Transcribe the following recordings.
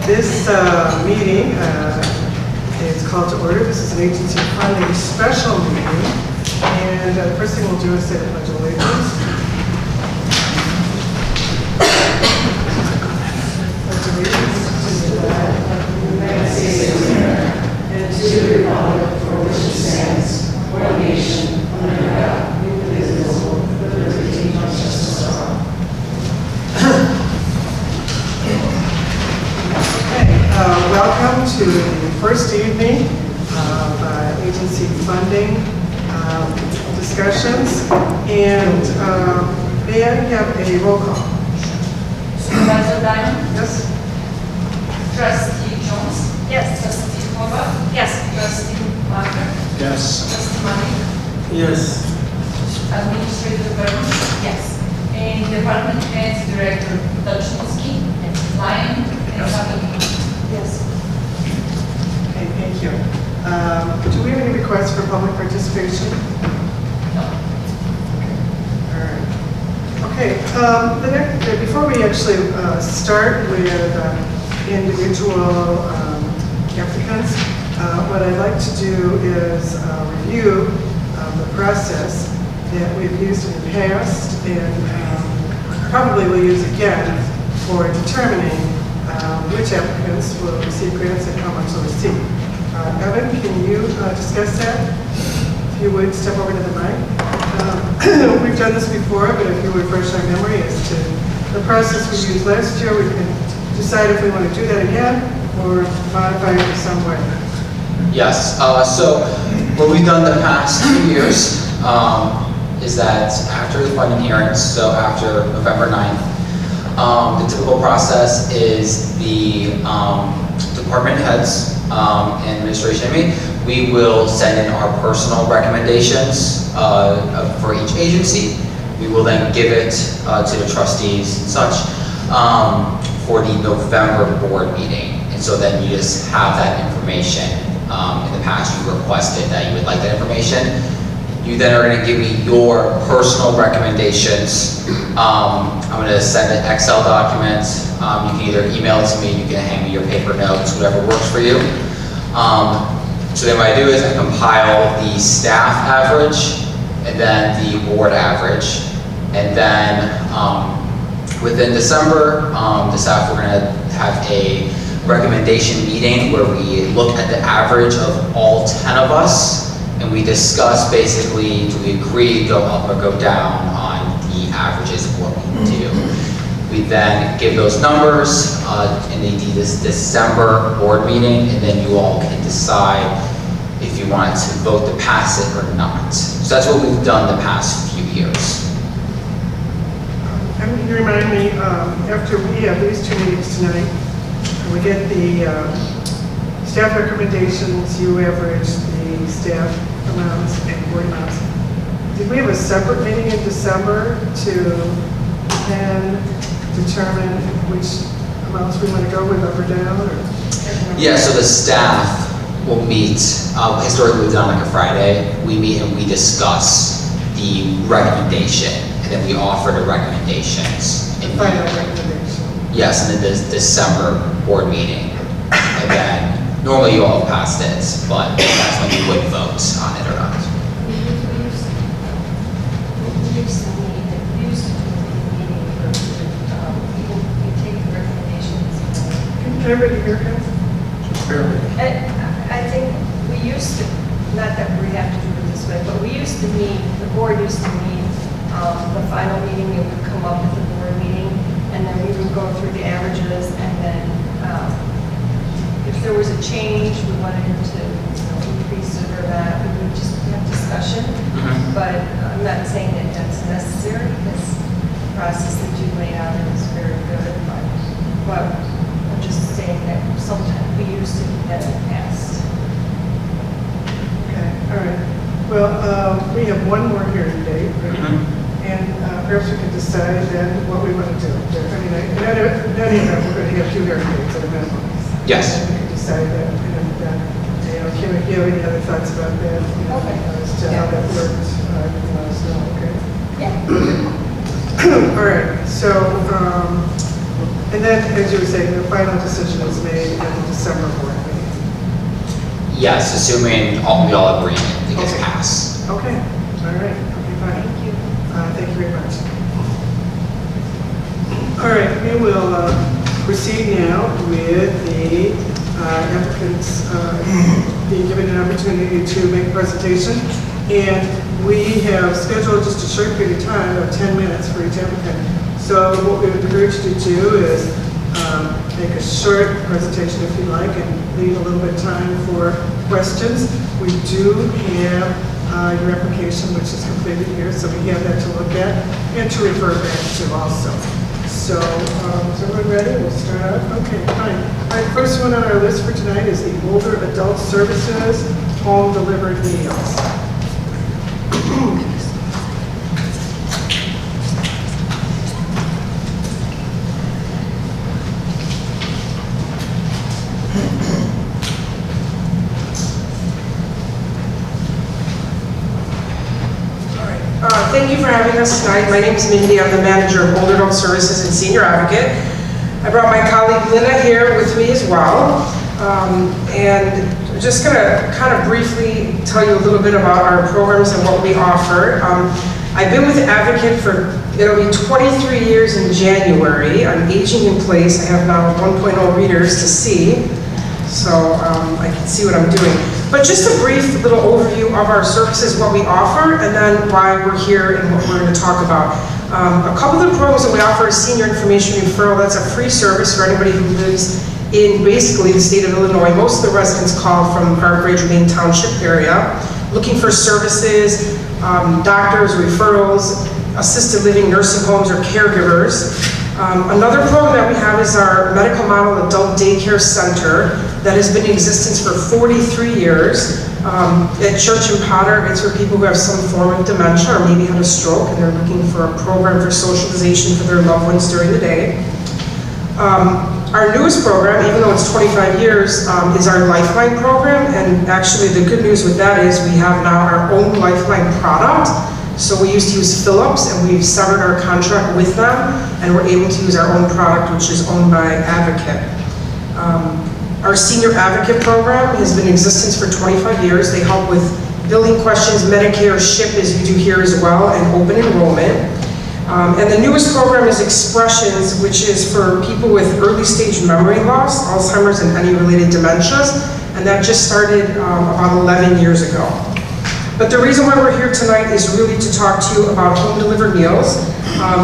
This meeting is called to order. This is an agency funding special meeting. And the first thing we'll do is say the Pledge of Allegiance. Pledge of Allegiance to the flag of the United States of America and to the republic for which it stands, one nation, under God, indivisible, with liberty and justice for all. Welcome to the first evening of agency funding discussions. And may I have a roll call? Supervisor Diamond? Yes. Trustee Jones? Yes. Trustee Hobart? Yes. Trustee Marker? Yes. Trustee Malik? Yes. Administrator Burns? Yes. And Department Head Director Dachinski? Lyon? And Sabine? Yes. Okay, thank you. Do we have any requests for public participation? No. All right. Okay, before we actually start with individual applicants, what I'd like to do is review the process that we've used in the past and probably will use again for determining which applicants will receive grants and how much they'll receive. Evan, can you discuss that? If you would step over to the mic. We've done this before, but if you refresh our memory as to the process we used last year, we can decide if we want to do that again or modify it in some way. Yes, so what we've done the past 2 years is that after the funding hearings, so after November 9th, the typical process is the department heads and administration, we will send in our personal recommendations for each agency. We will then give it to the trustees and such for the November board meeting. And so then you just have that information. In the past you requested that you would like that information. You then are going to give me your personal recommendations. I'm going to send an Excel document. You can either email it to me, you can hand me your paper notes, whatever works for you. So then what I do is I compile the staff average and then the board average. And then within December, the staff, we're going to have a recommendation meeting where we look at the average of all 10 of us. And we discuss basically, do we agree, go up or go down on the averages of what we do. We then give those numbers in the December board meeting, and then you all can decide if you want to vote to pass it or not. So that's what we've done the past few years. Can you remind me, after we have these two meetings tonight, we get the staff recommendations, you average the staff amounts and board amounts. Did we have a separate meeting in December to then determine which amounts we want to go with, up or down? Or? Yeah, so the staff will meet, historically we've done like a Friday, we meet and we discuss the recommendation, and then we offer the recommendations. Final recommendation. Yes, in the December board meeting. And then normally you all pass this, but that's when you would vote on it or not. We used to take the recommendations. Can everybody hear him? I think we used to, not that we have to do it this way, but we used to meet, the board used to meet, the final meeting, it would come up at the board meeting, and then we would go through the averages, and then if there was a change, we wanted him to increase it or not, we would just have discussion. But I'm not saying that that's necessary, because the process that you laid out is very good, but I'm just saying that sometimes we used to do that in the past. Okay, all right. Well, we have one more hearing date, and perhaps we can decide then what we want to do. I mean, in any event, we're going to have 2 hearing dates at a minimum. Yes. And we can decide that, and Kim, if you have any other thoughts about that, Okay. as to how that works, you can let us know, okay? Yeah. All right, so And then, as you were saying, the final decision is made at the December board meeting. Yes, assuming we all agree it gets Okay. passed. Okay, all right, okay, fine. Thank you. Thank you very much. All right, we will proceed now with the applicants being given an opportunity to make a presentation. And we have scheduled just a short period of time of 10 minutes for each applicant. So what we would encourage you to do is make a short presentation if you like and leave a little bit of time for questions. We do have your application, which is completed here, so we have that to look at and to refer back to also. So, is everyone ready? We'll start out. Okay, fine. All right, first one on our list for tonight is the Older Adult Services Home Delivered Meals. Thank you for having us tonight. My name is Mindy. I'm the manager of Older Adult Services and Senior Advocate. I brought my colleague Linda here with me as well. And I'm just going to kind of briefly tell you a little bit about our programs and what we offer. I've been with Advocate for, it'll be 23 years in January. I'm aging in place. I have now 1.0 readers to see, so I can see what I'm doing. But just a brief little overview of our services, what we offer, and then why we're here and what we're going to talk about. A couple of the programs that we offer is Senior Information Referral. That's a free service for anybody who lives in basically the state of Illinois. Most of the residents call from our greater Maine Township area, looking for services, doctors, referrals, assisted living, nursing homes, or caregivers. Another program that we have is our Medical Model Adult Daycare Center that has been in existence for 43 years. At Church and Potter, it's for people who have some form of dementia or maybe had a stroke and they're looking for a program for socialization for their loved ones during the day. Our newest program, even though it's 25 years, is our Lifeline program, and actually the good news with that is we have now our own Lifeline product. So we used to use Philips, and we've severed our contract with them, and we're able to use our own product, which is owned by Advocate. Our Senior Advocate program has been in existence for 25 years. They help with billing questions, Medicare, SHIP, as you do here as well, and open enrollment. And the newest program is Expressions, which is for people with early stage memory loss, Alzheimer's, and any related dementias, and that just started about 11 years ago. But the reason why we're here tonight is really to talk to you about home delivered meals.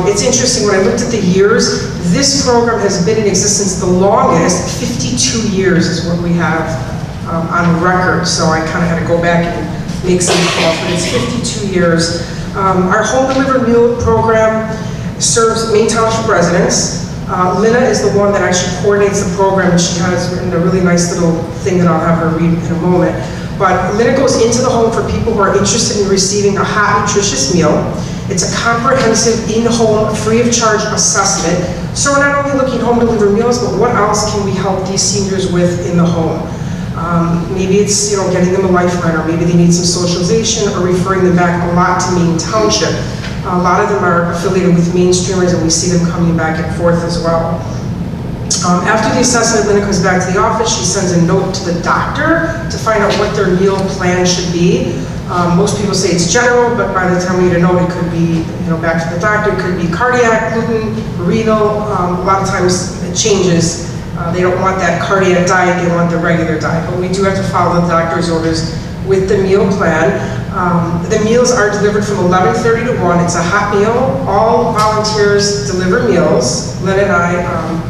It's interesting, when I looked at the years, this program has been in existence the longest, 52 years is what we have on record. So I kind of had to go back and make some calls, but it's 52 years. Our home delivered meal program serves Maine Township residents. Linda is the one that actually coordinates the program, and she has written a really nice little thing that I'll have her read in a moment. But Linda goes into the home for people who are interested in receiving a hot, nutritious meal. It's a comprehensive, in-home, free of charge assessment. So we're not only looking at home delivered meals, but what else can we help these seniors with in the home? Maybe it's getting them a Lifeline, or maybe they need some socialization, or referring them back a lot to Maine Township. A lot of them are affiliated with Mainstreamers, and we see them coming back and forth as well. After the assessment, Linda comes back to the office. She sends a note to the doctor to find out what their meal plan should be. Most people say it's general, but by the time we get a note, it could be, back to the doctor. It could be cardiac, gluten, renal. A lot of times it changes. They don't want that cardiac diet, they want the regular diet. But we do have to follow the doctor's orders with the meal plan. The meals are delivered from 11:30 to 1. It's a hot meal. All volunteers deliver meals. Lynn and I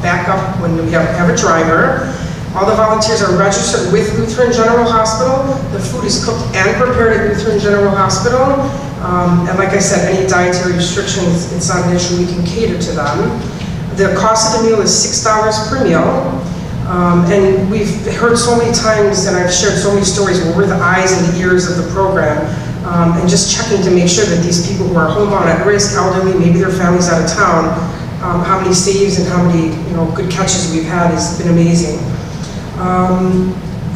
back up when we have a driver. All the volunteers are registered with Lutheran General Hospital. The food is cooked and prepared at Lutheran General Hospital. And like I said, any dietary restrictions, it's not an issue. We can cater to them. The cost of the meal is $6 per meal. And we've heard so many times, and I've shared so many stories where we're the eyes and the ears of the program, and just checking to make sure that these people who are homebound at risk, elderly, maybe their family's out of town, how many saves and how many good catches we've had has been amazing.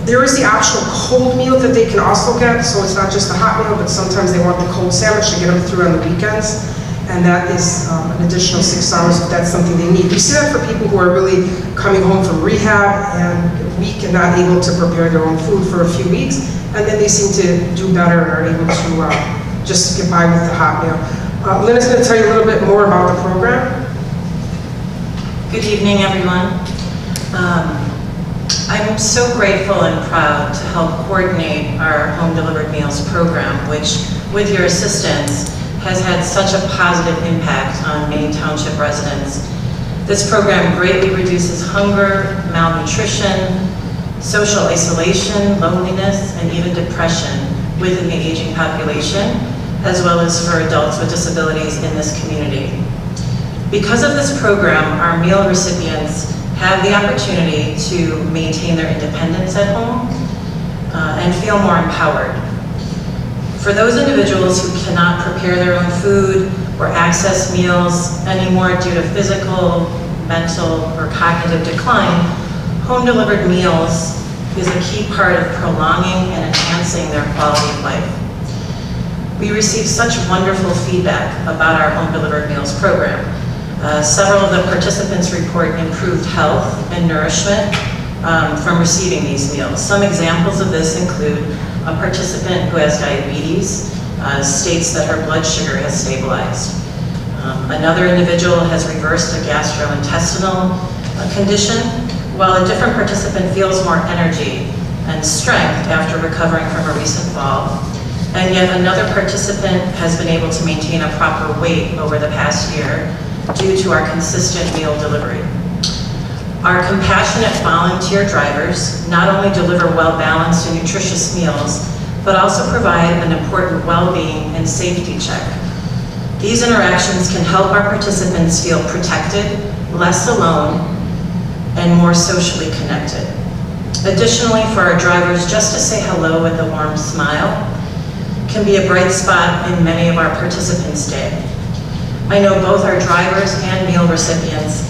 There is the optional cold meal that they can also get, so it's not just the hot meal, but sometimes they want the cold sandwich to get them through on the weekends. and that is an additional 6 hours if that's something they need. We see that for people who are really coming home from rehab and weak and not able to prepare their own food for a few weeks, and then they seem to do better and are able to just get by with the hot meal. Linda's going to tell you a little bit more about the program. Good evening, everyone. I'm so grateful and proud to help coordinate our home delivered meals program, which, with your assistance, has had such a positive impact on Maine Township residents. This program greatly reduces hunger, malnutrition, social isolation, loneliness, and even depression within the aging population, as well as for adults with disabilities in this community. Because of this program, our meal recipients have the opportunity to maintain their independence at home and feel more empowered. For those individuals who cannot prepare their own food or access meals anymore due to physical, mental, or cognitive decline, home-delivered meals is a key part of prolonging and enhancing their quality of life. We receive such wonderful feedback about our home-delivered meals program. Several of the participants report improved health and nourishment from receiving these meals. Some examples of this include a participant who has diabetes states that her blood sugar has stabilized. Another individual has reversed a gastrointestinal condition, while a different participant feels more energy and strength after recovering from a recent fall. And yet another participant has been able to maintain a proper weight over the past year due to our consistent meal delivery. Our compassionate volunteer drivers not only deliver well-balanced and nutritious meals, but also provide an important well-being and safety check. These interactions can help our participants feel protected, less alone, and more socially connected. Additionally, for our drivers, just to say hello with a warm smile can be a bright spot in many of our participants' day. I know both our drivers and meal recipients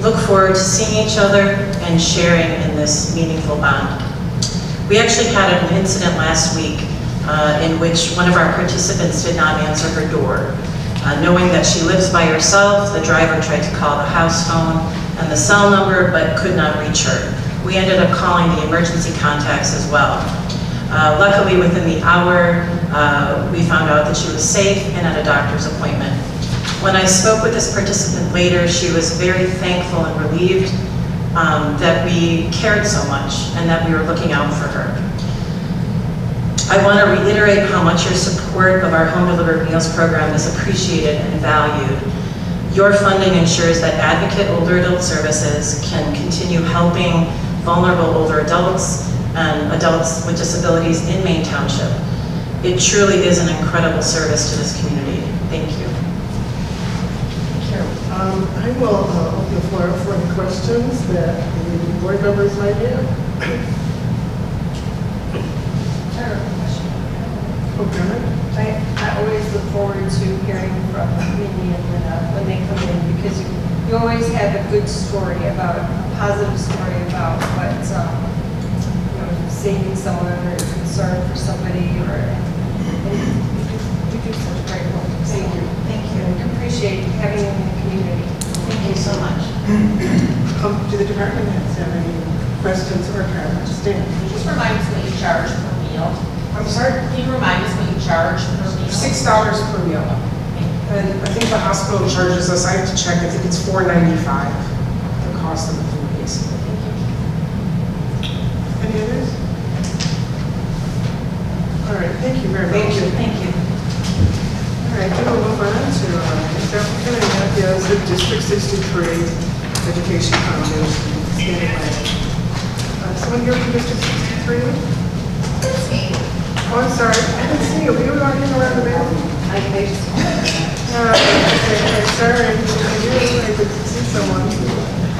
look forward to seeing each other and sharing in this meaningful bond. We actually had an incident last week in which one of our participants did not answer her door. Knowing that she lives by herself, the driver tried to call the house phone and the cell number, but could not reach her. We ended up calling the emergency contacts as well. Luckily, within the hour, we found out that she was safe and at a doctor's appointment. When I spoke with this participant later, she was very thankful and relieved that we cared so much and that we were looking out for her. I want to reiterate how much your support of our home delivered meals program is appreciated and valued. Your funding ensures that Advocate Older Adult Services can continue helping vulnerable older adults and adults with disabilities in Maine Township. It truly is an incredible service to this community. Thank you. I will open the floor for any questions that the board members might have. Okay. I always look forward to hearing from Mindy and Lynn when they come in, because you always have a good story about, a positive story about what, saving someone or concern for somebody, or you do such great work. Thank you. Thank you. I appreciate having you in the community. Thank you so much. Do the department heads have any questions or comments? Dan? Just remind us what you charge per meal. I'm sorry? Can you remind us what you charge per meal? $6 per meal. And I think the hospital charges us, I have to check, I think it's $4.95, the cost of the food, basically. Any others? All right, thank you very much. Thank you. Thank you. All right, we will move on to next applicant, and that is the District 63 Education Foundation. Standing by. Someone here from District 63? That's me. Oh, I'm sorry, I didn't see you. You were walking around the bathroom? Okay. Sorry, I could see someone.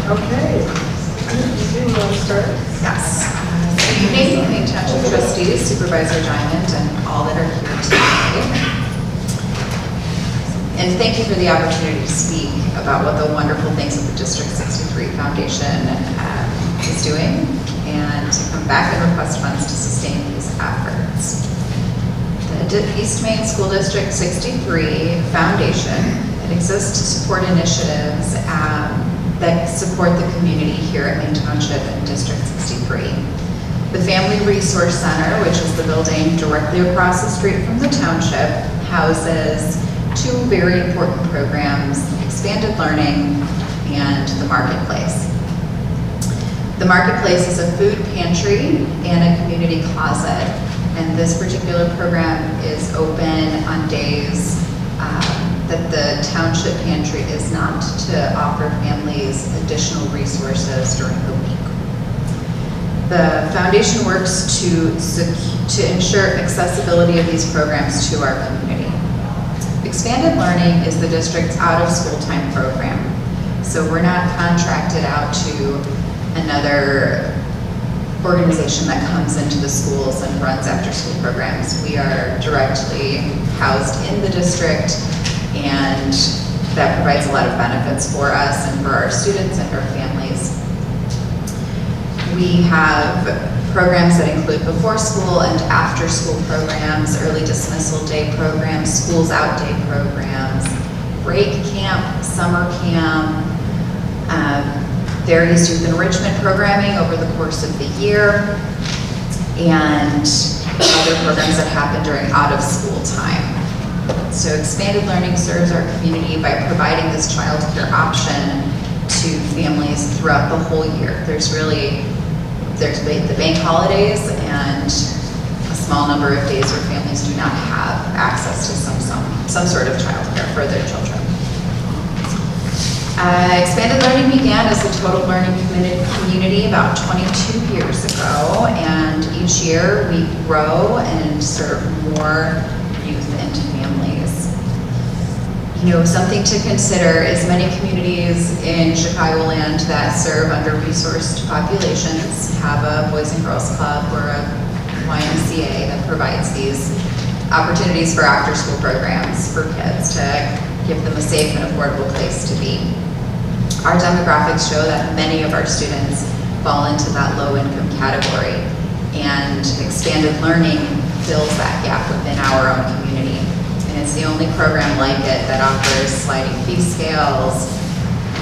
Okay. You want to start? Yes. Good evening, Maine Township trustees, Supervisor Diamond, and all that are here today. And thank you for the opportunity to speak about what the wonderful things that the District 63 Foundation is doing, and to come back and request funds to sustain these efforts. The East Maine School District 63 Foundation It exists to support initiatives that support the community here at Maine Township and District 63. The Family Resource Center, which is the building directly across the street from the township, houses two very important programs, Expanded Learning and the Marketplace. The Marketplace is a food pantry and a community closet, and this particular program is open on days that the township pantry is not, to offer families additional resources during the week. The foundation works to ensure accessibility of these programs to our community. Expanded Learning is the district's out-of-school time program. So we're not contracted out to another organization that comes into the schools and runs after-school programs. We are directly housed in the district, and that provides a lot of benefits for us and for our students and our families. We have programs that include before school and after school programs, early dismissal day programs, schools out day programs, break camp, summer camp, various youth enrichment programming over the course of the year, and other programs that happen during out of school time. So Expanded Learning serves our community by providing this childcare option to families throughout the whole year. There's the bank holidays and a small number of days where families do not have access to some sort of childcare for their children. Expanded Learning began as a total learning community about 22 years ago, and each year we grow and serve more youth and families. You know, something to consider is many communities in Chicagoland that serve under-resourced populations have a Boys and Girls Club or a YMCA that provides these opportunities for after-school programs for kids to give them a safe and affordable place to be. Our demographics show that many of our students fall into that low-income category, and Expanded Learning fills that gap within our own community. And it's the only program like it that offers sliding fee scales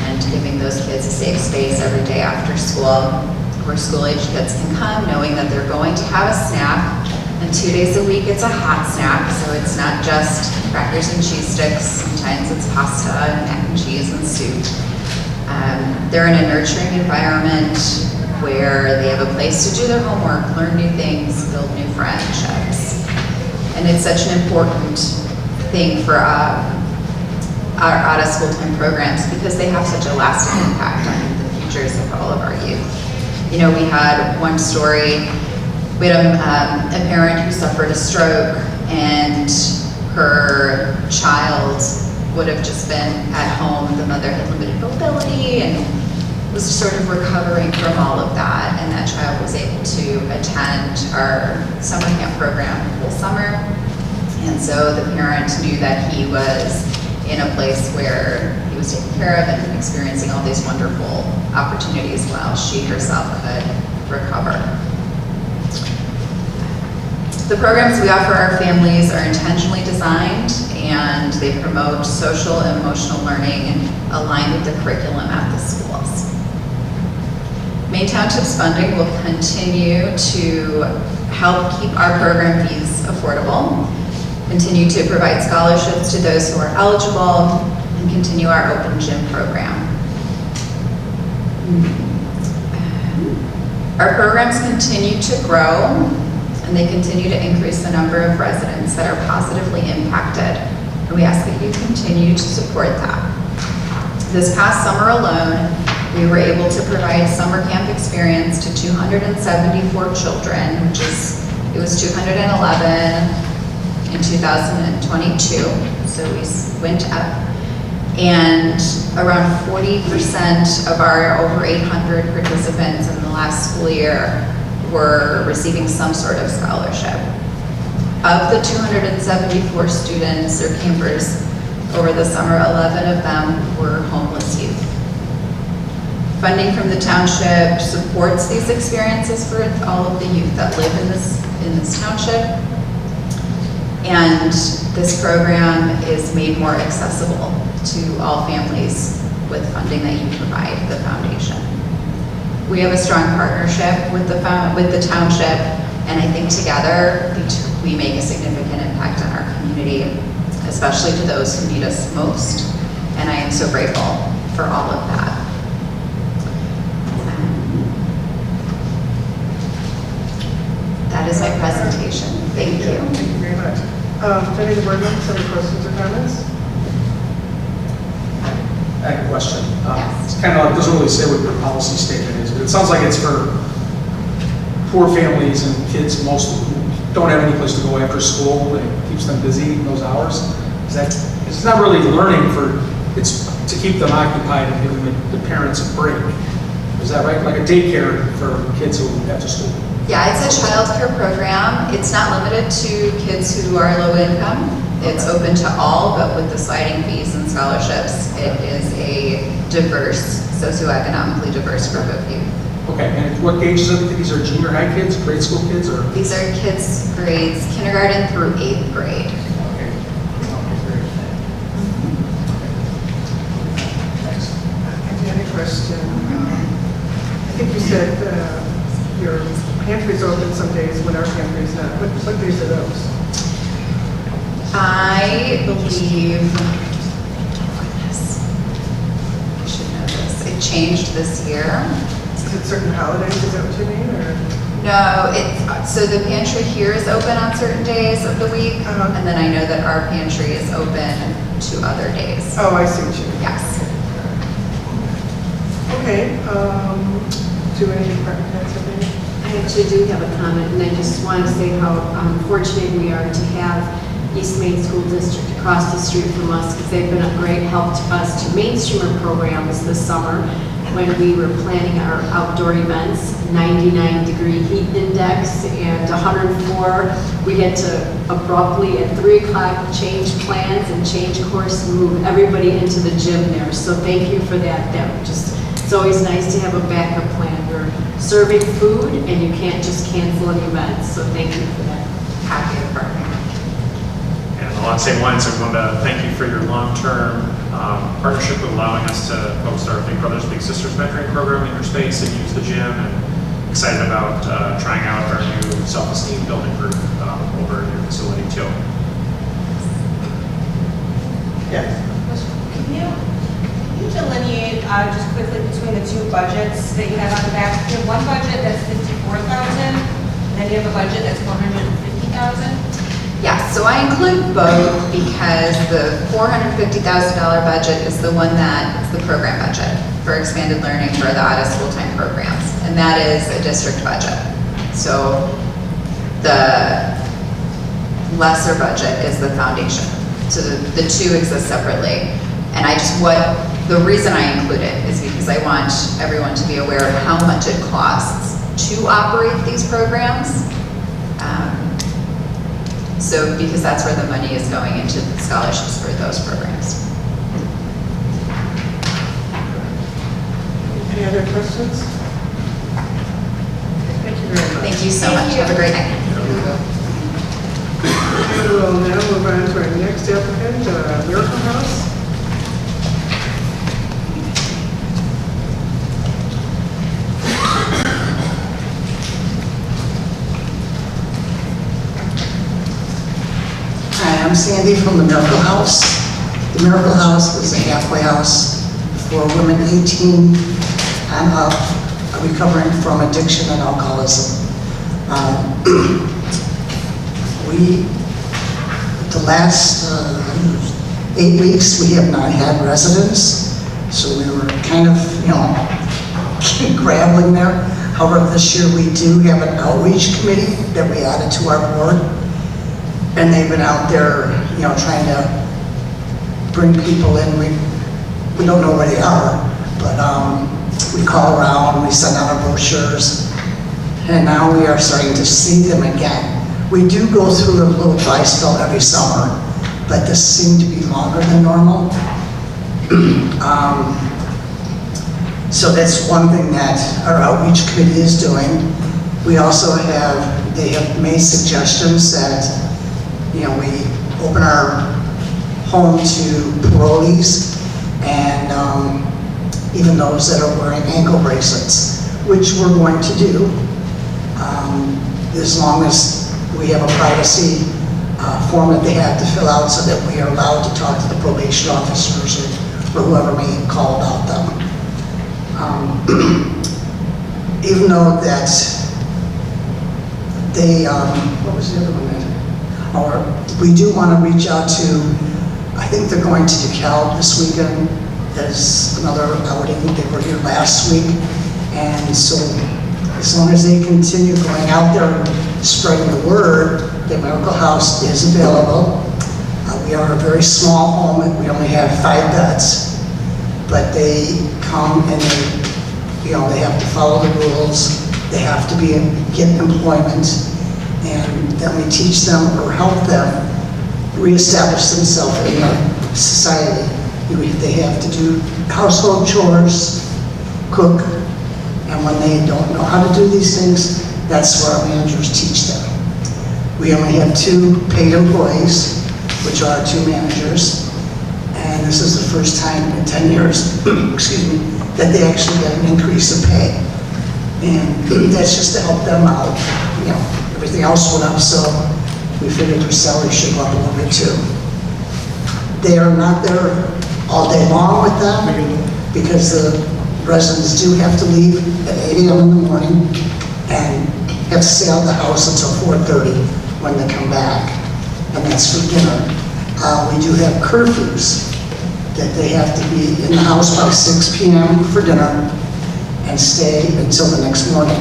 and giving those kids a safe space every day after school, where school-age kids can come knowing that they're going to have a snack, and 2 days a week it's a hot snack, so it's not just crackers and cheese sticks. Sometimes it's pasta and mac and cheese and soup. They're in a nurturing environment where they have a place to do their homework, learn new things, build new friendships. And it's such an important thing for our out-of-school time programs because they have such a lasting impact on the futures of all of our youth. You know, we had one story, we had a parent who suffered a stroke, and her child would have just been at home. The mother had limited mobility and was sort of recovering from all of that, and that child was able to attend our summer camp program the whole summer. And so the parent knew that he was in a place where he was taken care of and experiencing all these wonderful opportunities while she herself could recover. The programs we offer our families are intentionally designed, and they promote social and emotional learning and align with the curriculum at the schools. Maine Township's funding will continue to help keep our program fees affordable, continue to provide scholarships to those who are eligible, and continue our open gym program. Our programs continue to grow, and they continue to increase the number of residents that are positively impacted, and we ask that you continue to support that. This past summer alone, we were able to provide summer camp experience to 274 children, it was 211 in 2022, so we went up. And around 40% of our over 800 participants in the last school year were receiving some sort of scholarship. Of the 274 students or campers over the summer, 11 of them were homeless youth. Funding from the township supports these experiences for all of the youth that live in this township. And this program is made more accessible to all families with funding that you provide the foundation. We have a strong partnership with the township, and I think together we make a significant impact on our community, especially to those who need us most. And I am so grateful for all of that. That is my presentation. Thank you. Thank you very much. Any of the board members have any questions or comments? I have a question. Yes. It's kind of like, doesn't really say what your policy statement is, but it sounds like it's for poor families and kids most who don't have any place to go after school. It keeps them busy in those hours. It's not really learning it's to keep them occupied and giving the parents a break. Is that right? Like a daycare for kids who after school? Yeah, it's a child care program. It's not limited to kids who are low income. It's open to all, but with the sliding fees and scholarships, it is a diverse, socioeconomically diverse group of youth. Okay, and what ages are these? These are junior high kids, grade school kids, or? These are kids grades kindergarten through 8th grade. Okay. Okay, great. Thanks. Any question? I think you said your pantry's open some days when our pantry's not. What days are those? I believe, I should know this, it changed this year. Is it certain holidays, is that what you mean, or? No, so the pantry here is open on certain days of the week, Uh-huh. and then I know that our pantry is open to other days. Oh, I see what you mean. Yes. Okay, do any department heads have any? I actually do have a comment, and I just want to say how fortunate we are to have East Maine School District across the street from us, because they've been a great help to us to mainstream our programs this summer when we were planning our outdoor events. 99-degree heat index and 104. We had to abruptly at 3 o'clock change plans and change course and move everybody into the gym there. So thank you for that. It's always nice to have a backup plan. You're serving food and you can't just cancel an event. So thank you for that. Happy to partner. And along the same lines, I want to thank you for your long-term partnership with allowing us to host our Big Brothers Big Sisters mentoring program in your space and use the gym, and excited about trying out our new self-esteem building group over in your facility too. Yes. Can you delineate just quickly between the two budgets that you have on the back? You have one budget that's $54,000, and then you have a budget that's $450,000. Yeah, so I include both because the $450,000 budget is the one that is the program budget for expanded learning for the out-of-school full-time programs, and that is a district budget. So the lesser budget is the foundation. So the two exist separately. And the reason I include it is because I want everyone to be aware of how much it costs to operate these programs. So because that's where the money is going into the scholarships for those programs. Any other questions? Thank you very much. Thank you so much. Have a great night. We will now move on to our next applicant, Miracle House. Hi, I'm Sandy from the Miracle House. The Miracle House is a halfway house for women 18 and up recovering from addiction and alcoholism. The last 8 weeks, we have not had residents, so we were kind of, grappling there. However, this year we do have an outreach committee that we added to our board. And they've been out there, trying to bring people in. We don't know where they are, but we call around, we send out our brochures, and now we are starting to see them again. We do go through a little dry spell every summer, but this seemed to be longer than normal. So that's one thing that our outreach committee is doing. We also they have made suggestions that we open our home to parolees and even those that are wearing ankle bracelets, which we're going to do, as long as we have a privacy form that they have to fill out so that we are allowed to talk to the probation officers or whoever may call about them. Even though that they, what was the other one? Or we do want to reach out to, I think they're going to DeKalb this weekend. There's another outing. They were here last week. And so as long as they continue going out there and spreading the word, the Miracle House is available. We are a very small home, and we only have 5 beds. But they come and they have to follow the rules. They have to get employment, and then we teach them or help them reestablish themselves in our society. They have to do household chores, cook, and when they don't know how to do these things, that's where our managers teach them. We only have 2 paid employees, which are our 2 managers, and this is the first time in 10 years, excuse me, that they actually get an increase in pay. And that's just to help them out. Everything else went up, so we figured their salary should go up a little bit too. They are not there all day long with them because the residents do have to leave at 8 a.m. in the morning and have to stay out of the house until 4:30 when they come back, and that's for dinner. We do have curfews that they have to be in the house by 6 p.m. for dinner and stay until the next morning.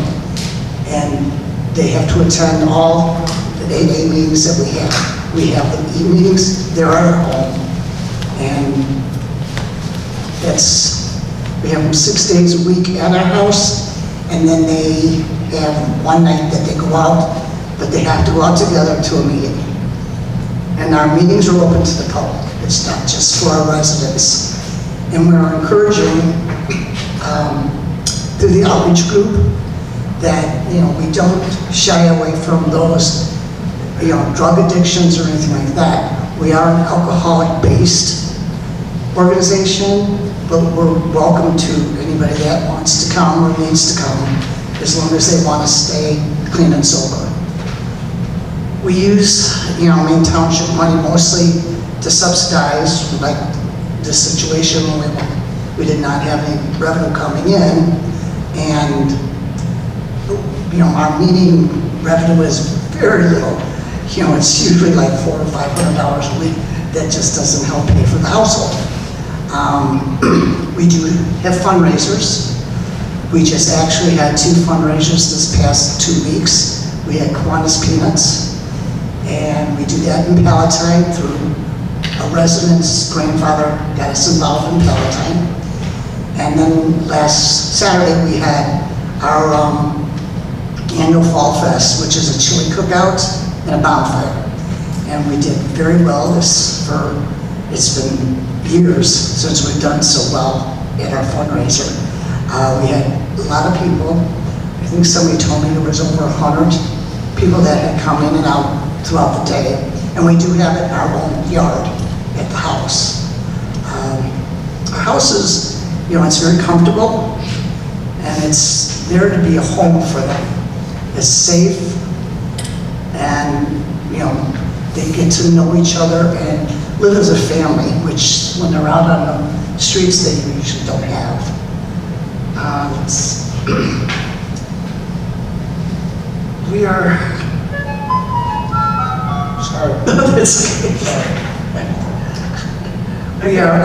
And they have to attend all the 8A meetings that we have. We have the e-meetings, they're at our home. And we have them 6 days a week at our house, and then they have one night that they go out, but they have to go out together to a meeting. And our meetings are open to the public. It's not just for our residents. And we're encouraging through the outreach group that we don't shy away from those drug addictions or anything like that. We are an alcoholic-based organization, but we're welcome to anybody that wants to come or needs to come, as long as they want to stay clean and sober. We use Maine Township money mostly to subsidize, like this situation when we did not have any revenue coming in, and our meeting revenue is very little. It's usually like $400 or $500 a week. That just doesn't help pay for the household. We do have fundraisers. We just actually had 2 fundraisers this past 2 weeks. We had Kiwanis Peanuts, and we do that in Palatine through a resident's grandfather got us involved in Palatine. And then last Saturday we had our annual Fall Fest, which is a chili cookout and a bonfire. And we did very well. It's been years since we've done so well at our fundraiser. We had a lot of people. I think somebody told me there was over 100 people that had come in and out throughout the day. And we do have it in our own yard at the house. Our house is, it's very comfortable, and it's there to be a home for them. It's safe, and they get to know each other and live as a family, which when they're out on the streets they usually don't have. We are. Sorry. That's okay. We are.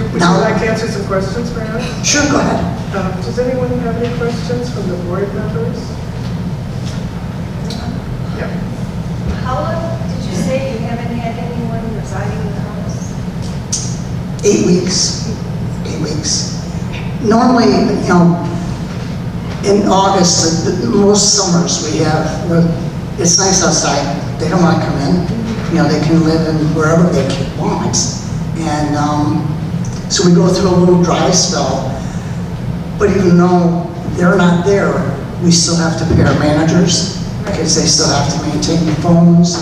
Would you like to answer some questions for us? Sure, go ahead. Does anyone have any questions from the board members? Yeah. How long did you say you haven't had anyone residing in the house? 8 weeks. 8 weeks. Normally, in August, most summers we have, it's nice outside. They don't want to come in. They can live in wherever they want. And so we go through a little dry spell. But even though they're not there, we still have to pay our managers because they still have to maintain the phones,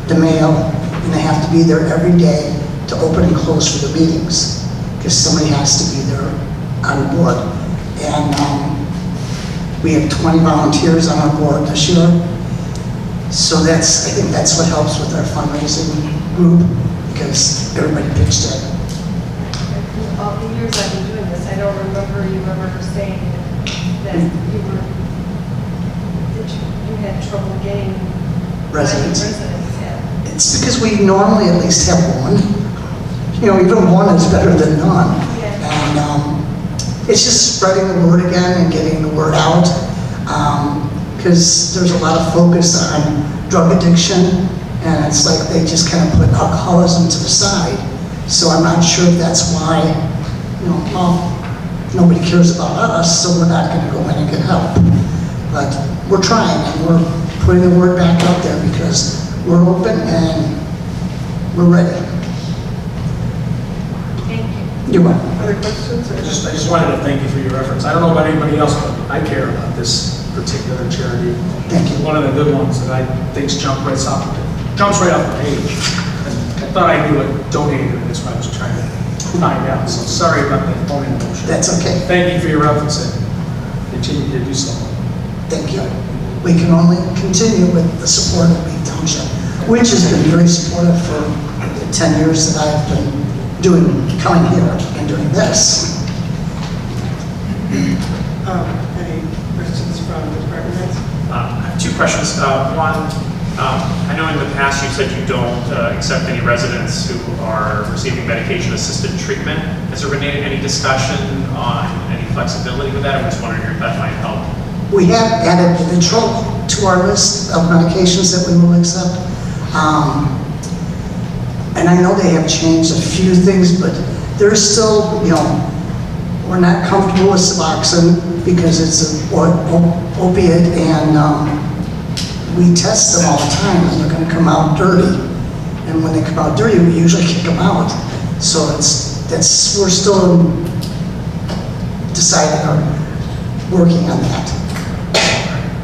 the mail, and they have to be there every day to open and close for the meetings. because somebody has to be there on board. And we have 20 volunteers on our board this year. So I think that's what helps with our fundraising group, because everybody pitched in. All the years I've been doing this, I don't remember you ever saying that you had trouble getting Residents. Yeah. It's because we normally at least have one. Even one is better than none. Yeah. And it's just spreading the word again and getting the word out. Because there's a lot of focus on drug addiction, and it's like they just kind of put alcoholism to the side. So I'm not sure if that's why, nobody cares about us, so we're not going to go in and get help. But we're trying, and we're putting the word back out there because we're open and we're ready. Thank you. You're welcome. Other questions? I just wanted to thank you for your efforts. I don't know about anybody else, but I care about this particular charity. Thank you. One of the good ones that I think jumps right off the page. And I thought I knew what donated, and that's what I was trying to find out. So sorry about that phone motion. That's okay. Thank you for your efforts and continue to do so. Thank you. We can only continue with the support of Maine Township, which has been very supportive for the 10 years that I've been coming here and doing this. Any questions from the department heads? I have two questions. One, I know in the past you said you don't accept any residents who are receiving medication-assisted treatment. Has there been any discussion on any flexibility with that? I'm just wondering if that might help. We have added Vitrol to our list of medications that we will accept. And I know they have changed a few things, but there's still, we're not comfortable with Suboxone because it's an opiate, and we test them all the time, and they're going to come out dirty. And when they come out dirty, we usually kick them out. So we're still deciding or working on that.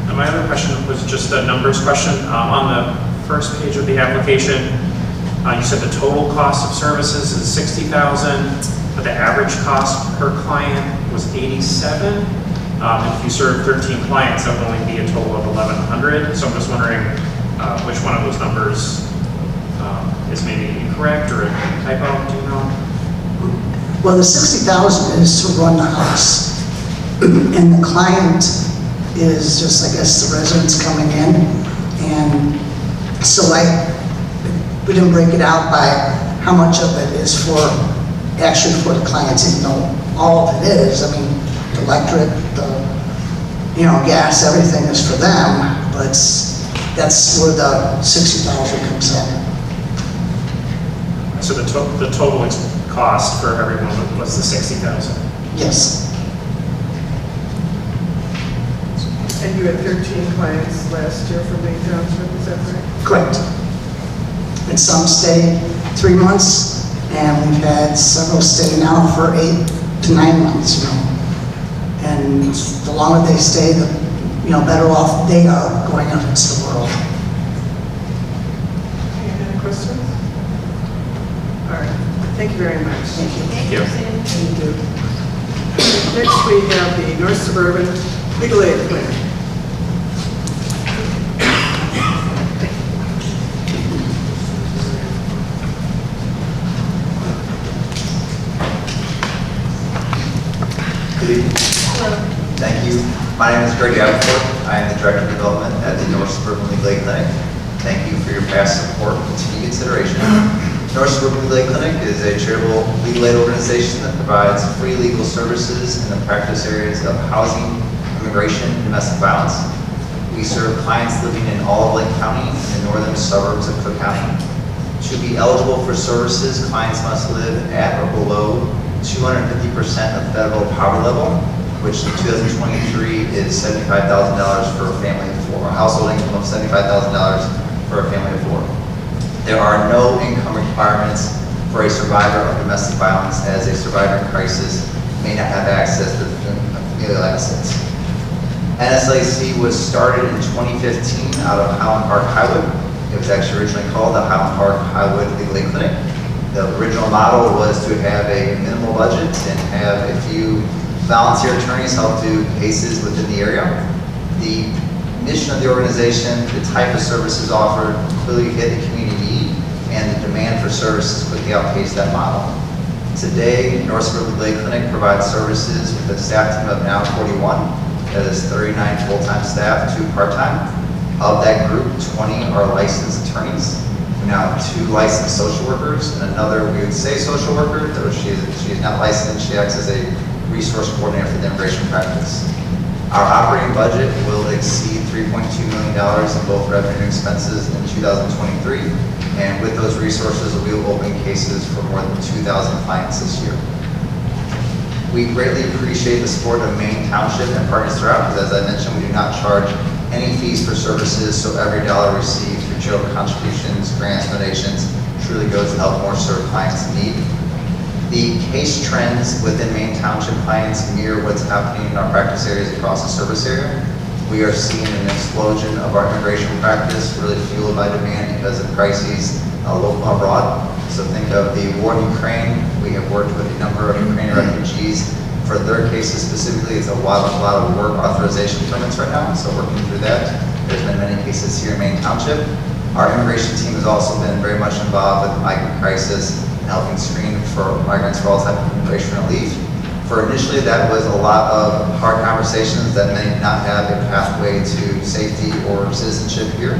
And my other question was just a numbers question. On the first page of the application, you said the total cost of services is $60,000, but the average cost per client was $87,000. If you serve 13 clients, that would only be a total of $1,100. So I'm just wondering which one of those numbers is maybe incorrect or a typo, do you know? Well, the $60,000 is to run the house, and the client is just, I guess, the residents coming in, and so we didn't break it out by how much of it is actually for the clients, even though all of it is. I mean, the electric, gas, everything is for them, but that's where the $60,000 comes in. So the total cost for everyone was the $60,000. Yes. And you had 13 clients last year for Maine Township, is that right? Correct. And some stay 3 months, and we've had several stay now for 8 to 9 months, And the longer they stay, the better off they are going out into the world. Any questions? All right, thank you very much. Thank you. Thank you. Thank you. Next, we have the North Suburban Legal Aid Clinic. Good evening. Thank you. My name is Greg Davenport. I am the Director of Development at the North Suburban Legal Aid Clinic. Thank you for your past support and continued consideration. North Suburban Legal Aid Clinic is a charitable legal aid organization that provides free legal services in the practice areas of housing, immigration, and domestic violence. We serve clients living in all of Lake County and the northern suburbs of Cook County. To be eligible for services, clients must live at or below 250% of federal poverty level, which in 2023 is $75,000 for a family of 4, a household income of $75,000 for a family of 4. There are no income requirements for a survivor of domestic violence, as a survivor in crisis may not have access to familial assets. NSLAC was started in 2015 out of Highland Park, Highwood. It was actually originally called the Highland Park Highwood Legal Aid Clinic. The original model was to have a minimal budget and have a few volunteer attorneys help do cases within the area. The mission of the organization, the type of services offered, clearly hit the community need, and the demand for services quickly outpaced that model. Today, North Suburban Lake Clinic provides services with a staff team of now 41. That is 39 full-time staff, 2 part-time. Of that group, 20 are licensed attorneys. We now have 2 licensed social workers and another, we would say, social worker, though she is not licensed. She acts as a resource coordinator for the immigration practice. Our operating budget will exceed $3.2 million in both revenue and expenses in 2023. And with those resources, we will open cases for more than 2,000 clients this year. We greatly appreciate the support of Maine Township and partners throughout, because as I mentioned, we do not charge any fees for services, so every dollar received through charitable contributions, grants, donations truly goes to help more serve clients in need. The case trends within Maine Township clients mirror what's happening in our practice areas across the service area. We are seeing an explosion of our immigration practice, really fueled by demand because of crises local and abroad. So think of the war in Ukraine. We have worked with a number of Ukrainian refugees. For their cases specifically, it's a lot of work authorization permits right now, so working through that. There's been many cases here in Maine Township. Our immigration team has also been very much involved with the migrant crisis and helping screen for migrants for all types of immigration relief. For initially, that was a lot of hard conversations that may not have a pathway to safety or citizenship here.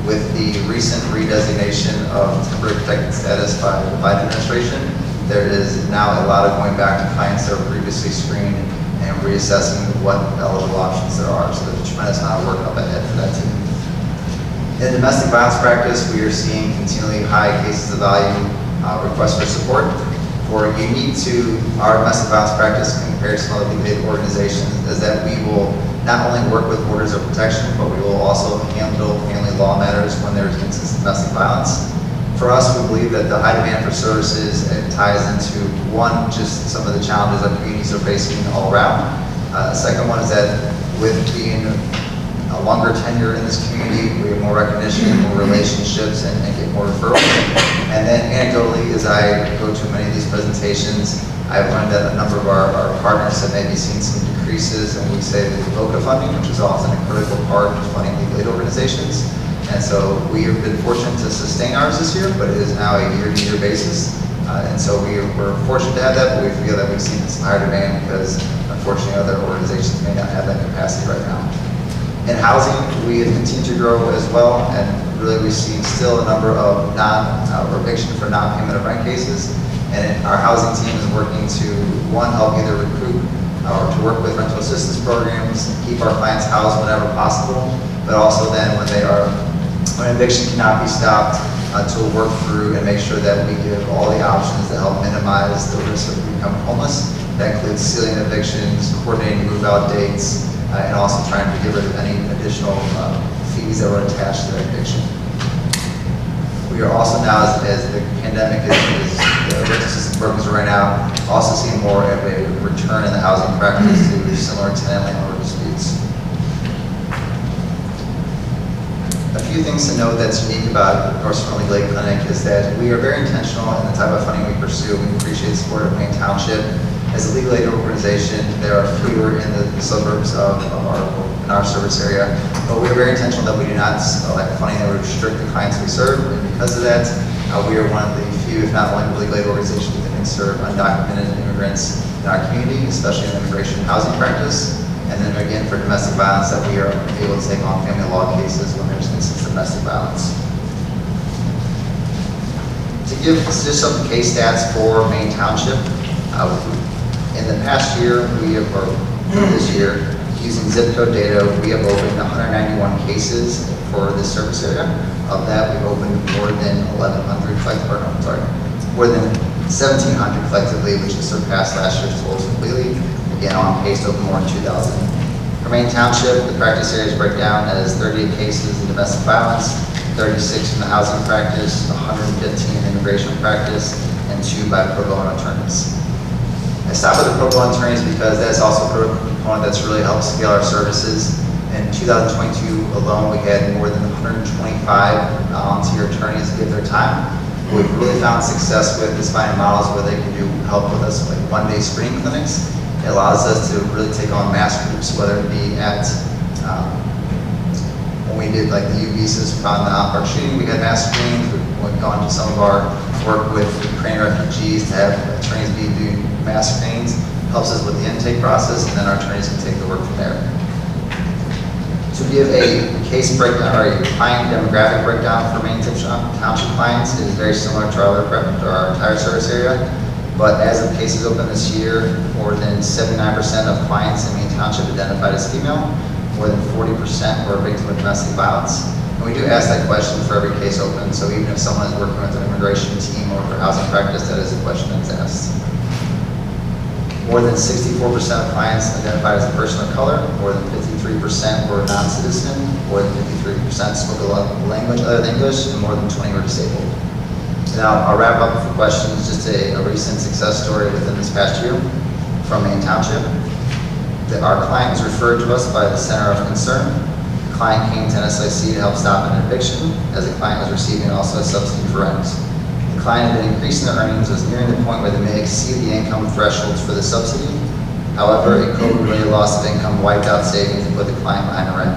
With the recent redesignation of temporary protected status by the Biden administration, there is now a lot of going back to clients that were previously screened and reassessing what eligible options there are. So there's a tremendous amount of work up ahead for that team. In domestic violence practice, we are seeing continually high cases of value requests for support. For unique to our domestic violence practice compared to some other legal aid organizations is that we will not only work with orders of protection, but we will also handle family law matters when there's instances of domestic violence. For us, we believe that the high demand for services ties into, one, just some of the challenges our communities are facing all around. The second one is that with being a longer tenure in this community, we have more recognition, more relationships, and get more referrals. And then anecdotally, as I go to many of these presentations, I've learned that a number of our partners have maybe seen some decreases, and we say the VOCA funding, which is often a critical part of funding legal aid organizations. And so we have been fortunate to sustain ours this year, but it is now a year-to-year basis. And so we're fortunate to have that, but we feel that we've seen some higher demand because unfortunately other organizations may not have that capacity right now. In housing, we have continued to grow as well, and really we've seen still a number of eviction for non-payment of rent cases. And our housing team is working to, one, help either recruit or to work with rental assistance programs, keep our clients housed whenever possible, but also then when eviction cannot be stopped, to work through and make sure that we give all the options to help minimize the risk of becoming homeless. That includes sealing evictions, coordinating move-out dates, and also trying to get rid of any additional fees that were attached to that eviction. We are also now, as the pandemic is the rental assistance programs are right now, also seeing more of a return in the housing practice to similar tenant landlord disputes. A few things to note that's unique about North Suburban Lake Clinic is that we are very intentional in the type of funding we pursue. We appreciate the support of Maine Township. As a legal aid organization, there are fewer in the suburbs of our service area, but we are very intentional that we do not select funding that would restrict the clients we serve, and because of that, we are one of the few, if not only, legal aid organizations that can serve undocumented immigrants in our community, especially in the immigration and housing practice. And then again, for domestic violence, that we are able to take on family law cases when there's instances of domestic violence. To give just some case stats for Maine Township, in the past year, or this year, using zip code data, we have opened 191 cases for this service area. Of that, we've opened more than 1,100 more than 1,700 collectively, which has surpassed last year's totals completely. Again, on pace to open more than 2,000. For Maine Township, the practice areas break down as 38 cases in domestic violence, 36 in the housing practice, 115 in immigration practice, and 2 by pro bono attorneys. I stop with the pro bono attorneys because that's also a critical component that's really helped scale our services. In 2022 alone, we had more than 125 volunteer attorneys give their time. What we've really found success with is finding models where they can do help with us, like one-day screening clinics. It allows us to really take on mass groups, whether it be at, when we did like the U visas on the Park shooting, we had mass screenings. We've gone to some of our work with Ukrainian refugees to have attorneys be doing mass screenings. Helps us with the intake process, and then our attorneys can take the work from there. To give a case breakdown or a client demographic breakdown for Maine Township clients, it is very similar to our entire service area. But as of cases open this year, more than 79% of clients in Maine Township identified as female. More than 40% were a victim of domestic violence. And we do ask that question for every case open, so even if someone is working with an immigration team or for housing practice, that is a question that's asked. More than 64% of clients identified as a person of color, more than 53% were non-citizen, more than 53% spoke a language other than English, and more than 20 were disabled. Now, I'll wrap up for questions, just a recent success story within this past year from Maine Township. Our client was referred to us by the Center of Concern. The client came to NSIC to help stop an eviction, as the client was receiving also a subsidy for rent. The client had been increasing their earnings, was nearing the point where they may exceed the income thresholds for the subsidy. However, a COVID-related loss of income wiped out savings and put the client behind the rent.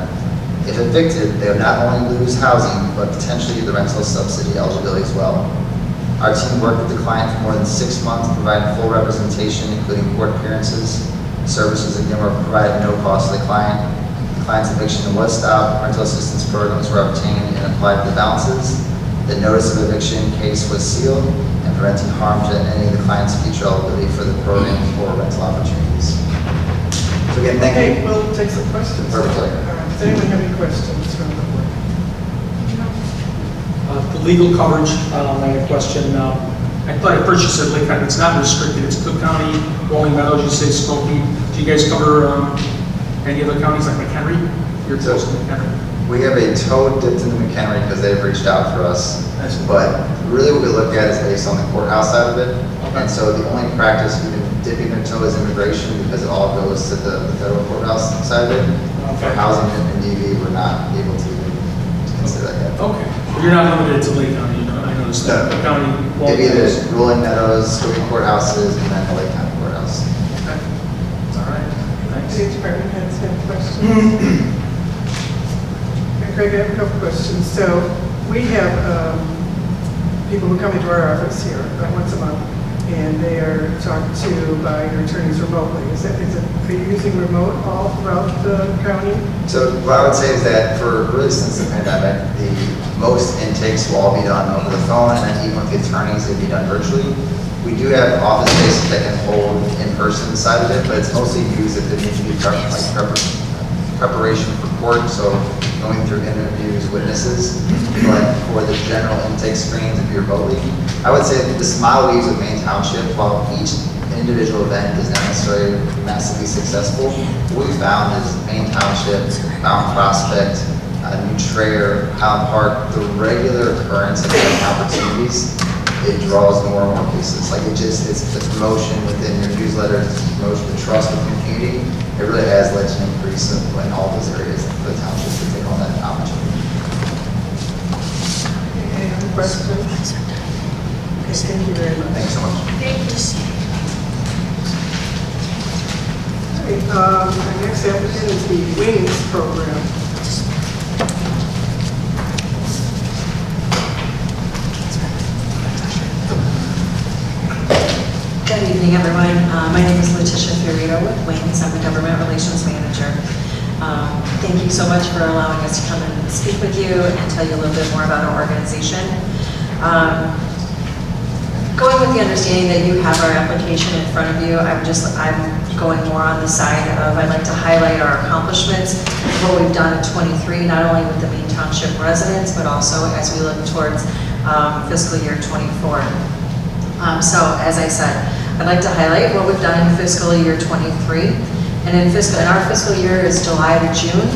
If evicted, they would not only lose housing, but potentially the rental subsidy eligibility as well. Our team worked with the client for more than 6 months, providing full representation, including court appearances. Services again were provided at no cost to the client. The client's eviction was stopped, rental assistance programs were obtained and applied to the balances. The notice of eviction case was sealed and preventing harm to any of the client's future eligibility for the program or rental opportunities. So again, thank Okay, you. we'll take some questions. Perfectly. Does anyone have any questions from the board? The legal coverage, I had a question. I thought at first you said Lake County, it's not restricted, it's Cook County, Rolling Meadows, you say Skokie. Do you guys cover any other counties like McHenry? You're close to McHenry. We have a toe dipped into McHenry because they've reached out for us. But really what we look at is based on the courthouse side of it. And so the only practice we've been dipping their toe is immigration because it all goes to the federal courthouse side of it. For housing and DV, we're not able to consider that yet. Okay. But you're not limited to Lake County, you know, I noticed that. No. Cook County, It'd be the Rolling Meadows, Skokie courthouses, and then the Lake County courthouse. Okay. It's all right. Thanks. Any department heads have questions? Craig, I have a couple questions. So we have people who come into our office here about once a month, and they are talked to by your attorneys remotely. Are you using remote all throughout the county? So what I would say is that for really since the pandemic, the most intakes will all be done over the phone, and then even with the attorneys, it'll be done virtually. We do have office spaces that can hold in-person side of it, but it's mostly used if there needs to be preparation for court, so going through interviews, witnesses. But for the general intake screens, if you're remotely, I would say that this model we use with Maine Township, while each individual event is not necessarily massively successful, what we found is Maine Township, Mount Prospect, New Traer, Highland Park, the regular occurrence of these opportunities, it draws more and more cases. Like it's the promotion within your newsletter, it's the promotion, the trust within the community. It really has led to an increase in all those areas for the township to take on that opportunity. Any other questions? Okay, thank you very much. Thanks so much. All right, our next applicant is the Wings program. Good evening, everyone. My name is Letitia Fiorito with Wings. I'm the Government Relations Manager. Thank you so much for allowing us to come and speak with you and tell you a little bit more about our organization. Going with the understanding that you have our application in front of you, I'm going more on the side of I'd like to highlight our accomplishments, what we've done in 23, not only with the Maine Township residents, but also as we look towards fiscal year 24. So as I said, I'd like to highlight what we've done in fiscal year 23. And our fiscal year is July to June,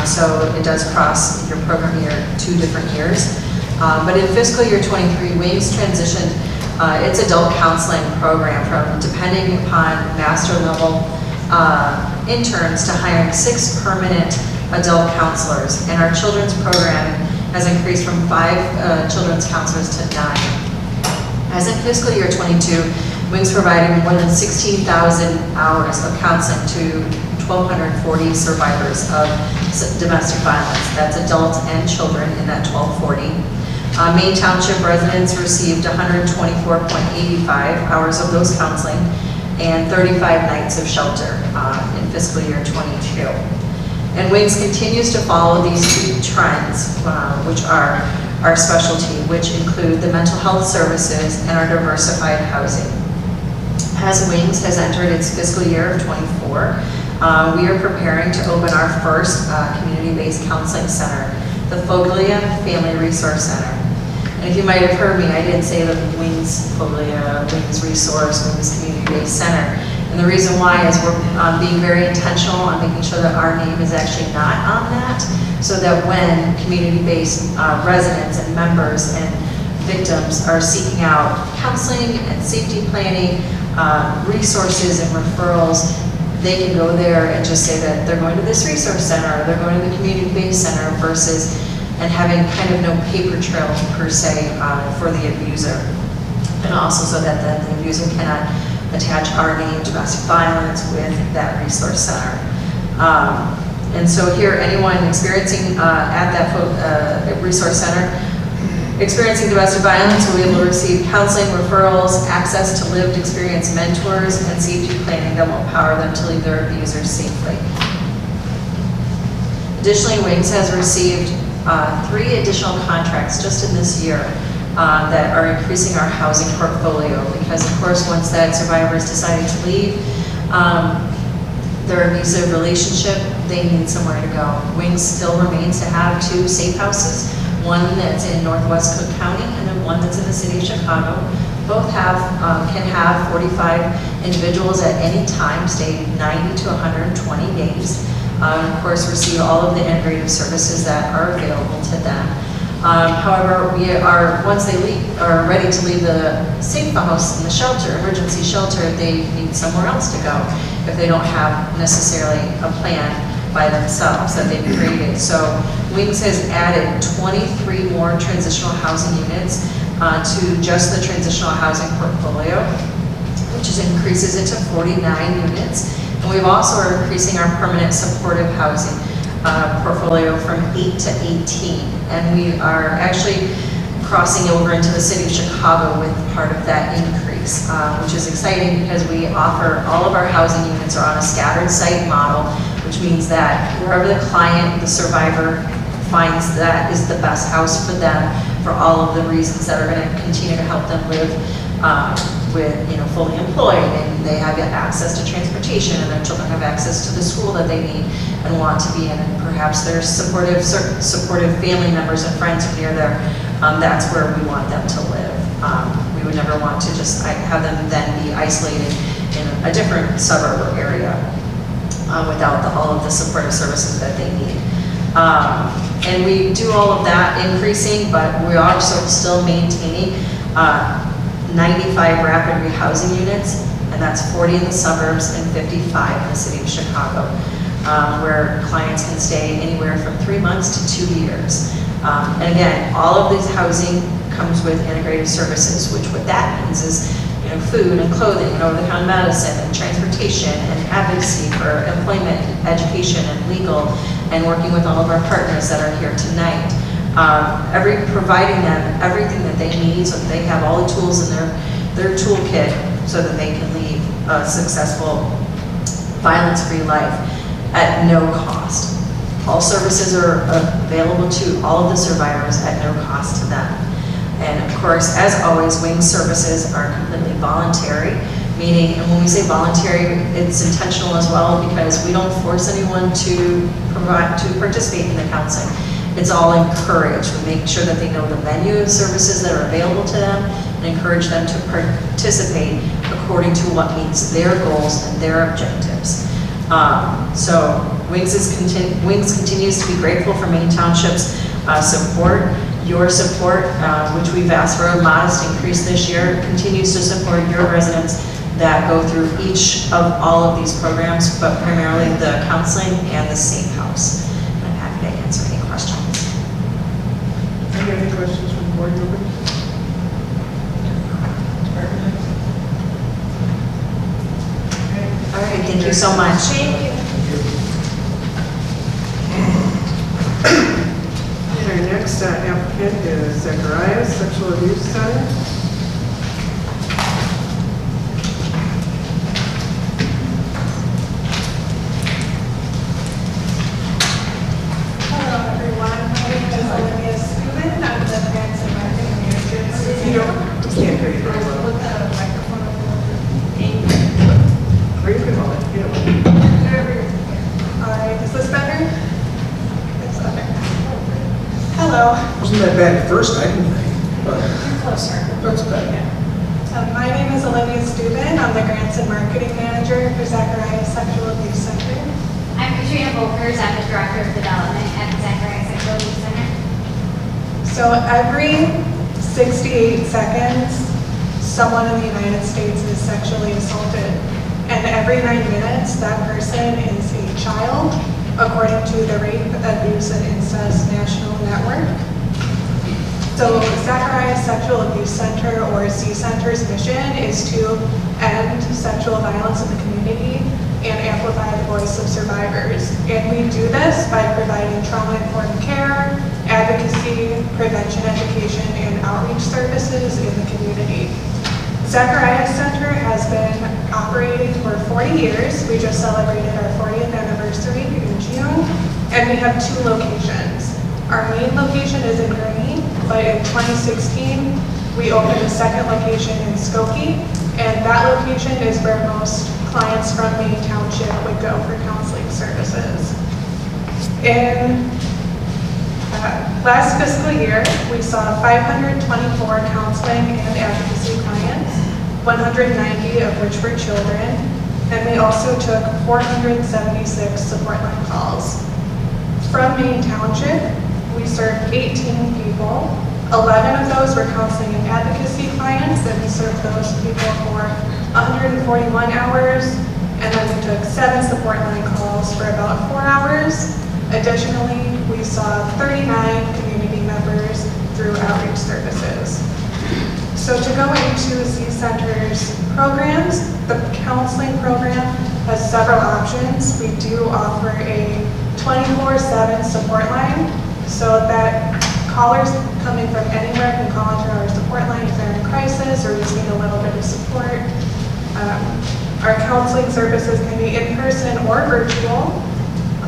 so it does cross your program year 2 different years. But in fiscal year 23, Wings transitioned its adult counseling program from depending upon master level interns to hiring 6 permanent adult counselors. And our children's program has increased from 5 children's counselors to 9. As in fiscal year '22, Wings provided more than 16,000 hours of counseling to 1,240 survivors of domestic violence. That's adults and children in that 1,240. Maine Township residents received 124.85 hours of those counseling and 35 nights of shelter in fiscal year '22. And Wings continues to follow these key trends, which are our specialty, which include the mental health services and our diversified housing. As Wings has entered its fiscal year of '24, we are preparing to open our first community-based counseling center, the Foglia Family Resource Center. And if you might have heard me, I did say the Wings Foglia, Wings Resource, Wings Community-Based Center. And the reason why is we're being very intentional on making sure that our name is actually not on that, so that when community-based residents and members and victims are seeking out counseling and safety planning, resources and referrals, they can go there and just say that they're going to this resource center, or they're going to the community-based center, versus and having kind of no paper trail per se for the abuser. And also so that the abuser cannot attach our name, domestic violence, with that resource center. And so here, anyone experiencing at that resource center, experiencing domestic violence will be able to receive counseling, referrals, access to lived experience mentors, and safety planning that will empower them to leave their abusers safely. Additionally, Wings has received 3 additional contracts just in this year that are increasing our housing portfolio, because of course once that survivor has decided to leave their abusive relationship, they need somewhere to go. Wings still remains to have 2 safe houses, one that's in Northwest Cook County and then one that's in the city of Chicago. Both can have 45 individuals at any time, stay 90 to 120 days. And of course, receive all of the integrative services that are available to them. However, once they are ready to leave the safe house and the shelter, emergency shelter, they need somewhere else to go if they don't have necessarily a plan by themselves that they've created. So Wings has added 23 more transitional housing units to just the transitional housing portfolio, which increases it to 49 units. And we've also are increasing our permanent supportive housing portfolio from 8 to 18. And we are actually crossing over into the city of Chicago with part of that increase, which is exciting because we offer all of our housing units are on a scattered site model, which means that wherever the client, the survivor, finds that is the best house for them for all of the reasons that are going to continue to help them live fully employed, and they have access to transportation, and their children have access to the school that they need and want to be in, and perhaps their supportive family members and friends are near there. That's where we want them to live. We would never want to just have them then be isolated in a different suburb or area without all of the supportive services that they need. And we do all of that increasing, but we are still maintaining 95 rapid rehousing units, and that's 40 in the suburbs and 55 in the city of Chicago, where clients can stay anywhere from 3 months to 2 years. And again, all of this housing comes with integrative services, which what that means is food and clothing and over-the-counter medicine and transportation and advocacy for employment, education and legal, and working with all of our partners that are here tonight. Providing them everything that they need so that they have all the tools in their toolkit so that they can lead a successful violence-free life at no cost. All services are available to all of the survivors at no cost to them. And of course, as always, Wings services are completely voluntary, meaning, and when we say voluntary, it's intentional as well, because we don't force anyone to participate in the counseling. It's all encouraged. We make sure that they know the menu of services that are available to them and encourage them to participate according to what meets their goals and their objectives. So Wings continues to be grateful for Maine Township's support. Your support, which we've asked for a modest increase this year, continues to support your residents that go through each of all of these programs, but primarily the counseling and the safe house. I'm happy to answer any questions. Any questions from the board members? Thank you so much. Thank you. And our next applicant is Zacharias Sexual Abuse Center. Hello, everyone. My name is Olivia Steuben. I'm the grants and marketing manager. We can't hear you very well. With the microphone over. Or you can hold it, you know. All right, is this better? It's better. Hello. Wasn't that bad at first, I didn't think, but You're closer. that's better. My name is Olivia Steuben. I'm the grants and marketing manager for Zacharias Sexual Abuse Center. I'm Katrina Volkers. I'm the Director of Development at the Zacharias Sexual Abuse Center. So every 68 seconds, someone in the United States is sexually assaulted. And every 9 minutes, that person is a child, according to the Rape, Abuse, and Incest National Network. So Zacharias Sexual Abuse Center, or C-Center's mission is to end sexual violence in the community and amplify the voice of survivors. And we do this by providing trauma-informed care, advocacy, prevention education, and outreach services in the community. Zacharias Center has been operating for 40 years. We just celebrated our 40th anniversary in June, and we have 2 locations. Our main location is in Gurnee, but in 2016, we opened a second location in Skokie, and that location is where most clients from Maine Township would go for counseling services. In last fiscal year, we saw 524 counseling and advocacy clients, 190 of which were children, and we also took 476 support line calls. From Maine Township, we served 18 people. 11 of those were counseling and advocacy clients, and we served those people for 141 hours, and then we took 7 support line calls for about 4 hours. Additionally, we saw 39 community members through outreach services. So to go into C-Center's programs, the counseling program has several options. We do offer a 24/7 support line, so that callers coming from anywhere can call into our support line if they're in crisis or just need a little bit of support. Our counseling services can be in person or virtual,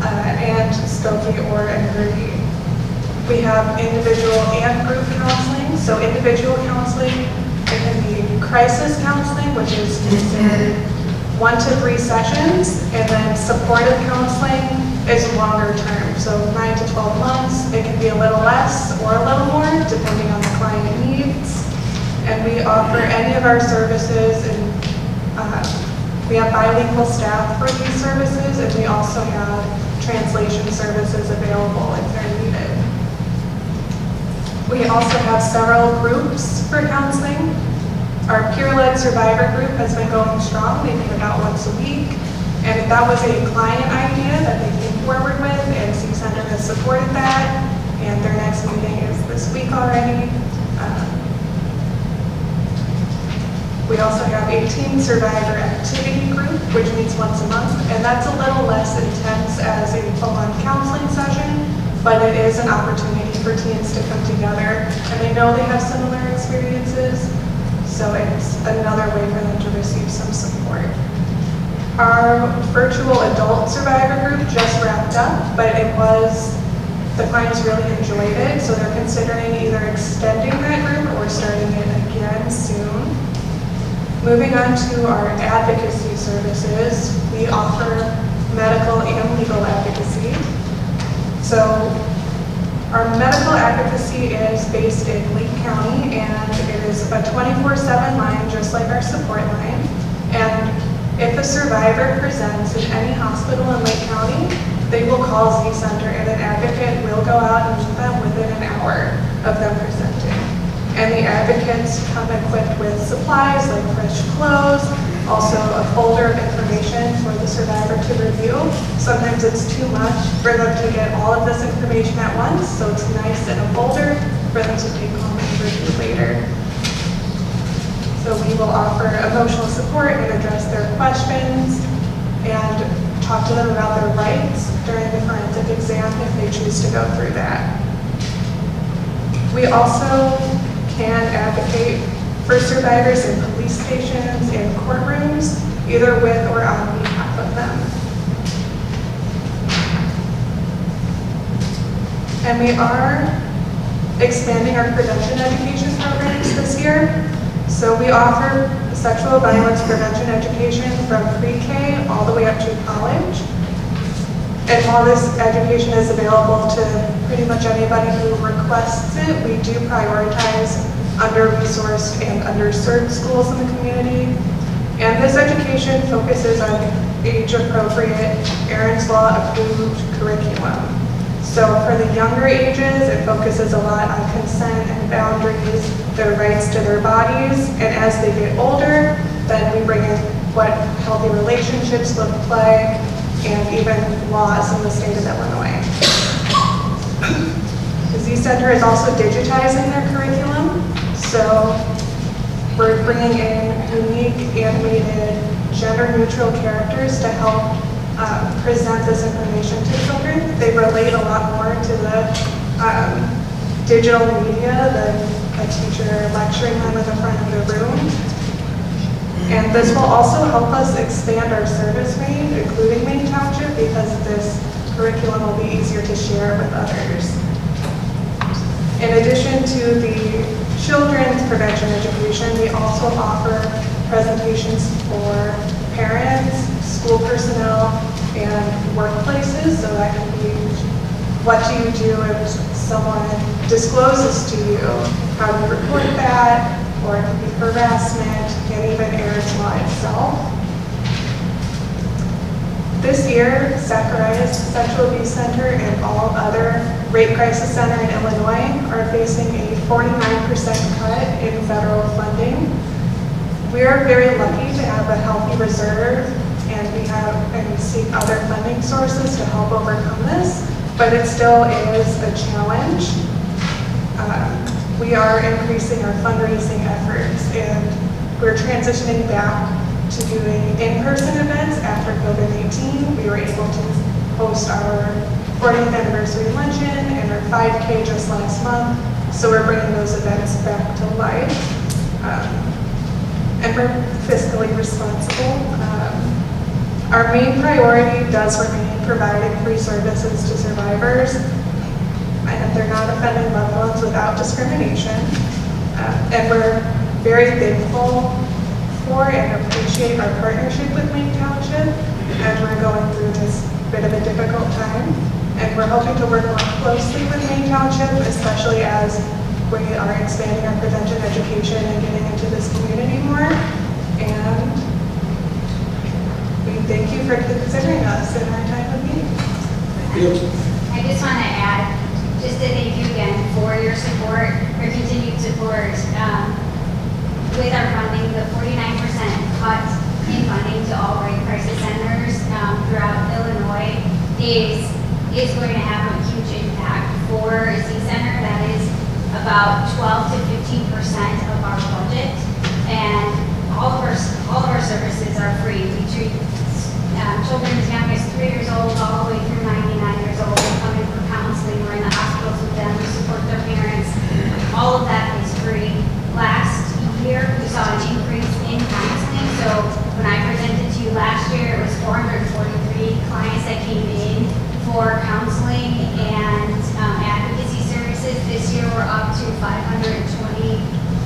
and Skokie or in Gurnee. We have individual and group counseling. So individual counseling, it can be crisis counseling, which is considered 1 to 3 sessions, and then supportive counseling is longer term, so 9 to 12 months. It can be a little less or a little more, depending on the client needs. And we offer any of our services, and we have bilingual staff for these services, and we also have translation services available if they're needed. We also have several groups for counseling. Our peer-led survivor group has been going strong. We meet about once a week. And if that was a client idea that they came forward with, and C-Center has supported that, and their next meeting is this week already. We also have a teen survivor activity group, which meets once a month, and that's a little less intense as a full-on counseling session, but it is an opportunity for teens to come together, and they know they have similar experiences, so it's another way for them to receive some support. Our virtual adult survivor group just wrapped up, but the clients really enjoyed it, so they're considering either extending that group or starting it again soon. Moving on to our advocacy services, we offer medical and legal advocacy. So our medical advocacy is based in Lake County, and it is a 24/7 line, just like our support line. And if a survivor presents in any hospital in Lake County, they will call Z-Center, and an advocate will go out and meet them within an hour of them presenting. And the advocates come equipped with supplies like fresh clothes, also a folder of information for the survivor to review. Sometimes it's too much for them to get all of this information at once, so it's nice in a folder for them to take home and review later. So we will offer emotional support and address their questions. And to them about their rights during the forensic exam if they choose to go through that. We also can advocate for survivors in police stations and courtrooms, either with or on behalf of them. And we are expanding our prevention education programs this year. So we offer sexual violence prevention education from pre-K all the way up to college. And while this education is available to pretty much anybody who requests it, we do prioritize under-resourced and underserved schools in the community. And this education focuses on age-appropriate, Aaron's Law approved curriculum. So for the younger ages, it focuses a lot on consent and boundaries, their rights to their bodies. And as they get older, then we bring in what healthy relationships look like and even laws in the state of Illinois. The Z Center is also digitizing their curriculum. So we're bringing in unique animated gender-neutral characters to help present this information to children. They relate a lot more to the digital media than a teacher lecturing them in the front of the room. And this will also help us expand our service range, including Maine Township, because this curriculum will be easier to share with others. In addition to the children's prevention education, we also offer presentations for parents, school personnel, and workplaces. So that can be, what do you do if someone discloses to you? How do you report that? Or it can be harassment, and even Aaron's Law itself. This year, Zacharias Sexual Abuse Center and all other rape crisis centers in Illinois are facing a 49% cut in federal funding. We are very lucky to have a healthy reserve, and we seek other funding sources to help overcome this, but it still is a challenge. We are increasing our fundraising efforts, and we're transitioning back to doing in-person events after COVID-19. We were able to host our 40th anniversary luncheon and our 5K just last month, so we're bringing those events back to life. And we're fiscally responsible. Our main priority does remain providing free services to survivors, and they're not offending loved ones without discrimination. And we're very thankful for and appreciate our partnership with Maine Township as we're going through this bit of a difficult time. And we're hoping to work more closely with Maine Township, especially as we are expanding our prevention education and getting into this community more. And we thank you for considering us in our time of need. I just want to add, just to thank you again for your support, your continued support. With our funding, the 49% cut in funding to all rape crisis centers throughout Illinois is going to have a huge impact for Z Center. That is about 12 to 15% of our budget, and all of our services are free. We treat children as young as 3 years old all the way through 99 years old. They come in for counseling. We're in the hospitals with them. We support their parents. All of that is free. Last year, we saw an increase in counseling. So when I presented to you last year, it was 443 clients that came in for counseling and advocacy services. This year, we're up to 520.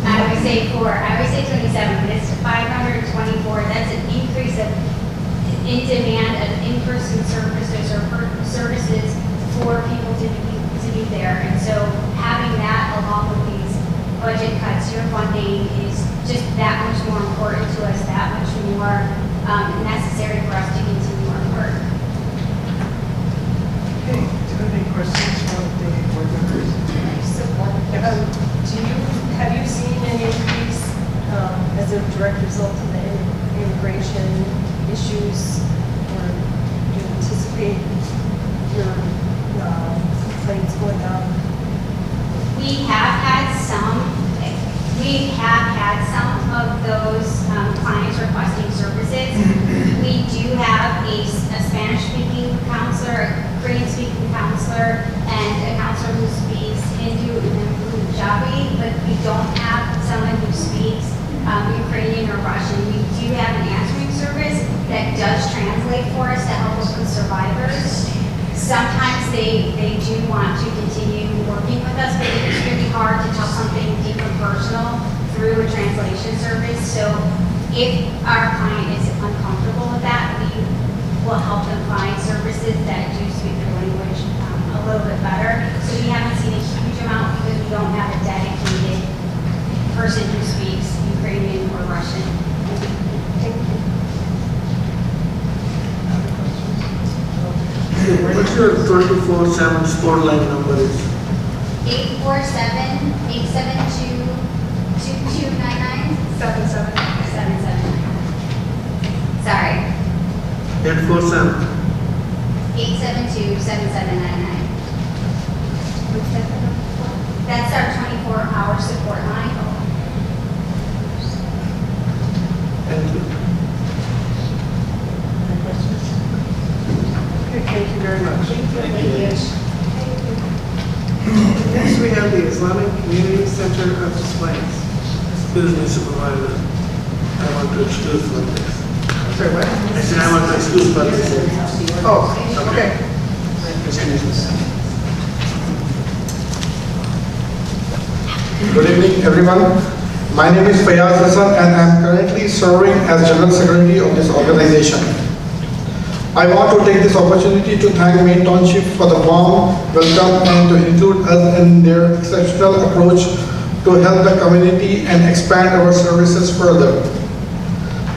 I always say 27, but it's 524. That's an increase in demand of in-person services or services for people to be there. And so having that along with these budget cuts, your funding is just that much more important to us, that much more necessary for us to continue our work. Okay, do you have any questions from the board members? Have you seen an increase as a direct result of the immigration issues, or do you anticipate your complaints going down? We have had some of those clients requesting services. We do have a Spanish translate for us to help us with survivors. Sometimes they do want to continue working with us, but it's really hard to tell something deep and personal through a translation service. So if our client is uncomfortable with that, we will help them find services that do speak their language a little bit better. So we haven't seen a huge amount because we don't have a dedicated person who speaks Ukrainian or Russian. What's your 24/7 sport line number is? 847-872-2299. 779. Sorry. 847. 872-7799. That's our 24-hour support line. Thank you. Okay, thank you very much. Thank you. Next, we have the Islamic Community Center of Displays. Business supervisor. I want to excuse for this. Sorry, what? I said I want to excuse for this. Oh, okay. Good evening, everyone. My name is Fayaz Hassan and I am currently serving as General Secretary of this organization. I want to take this opportunity to thank Maine Township for the warm welcome and to include us in their exceptional approach to help the community and expand our services further.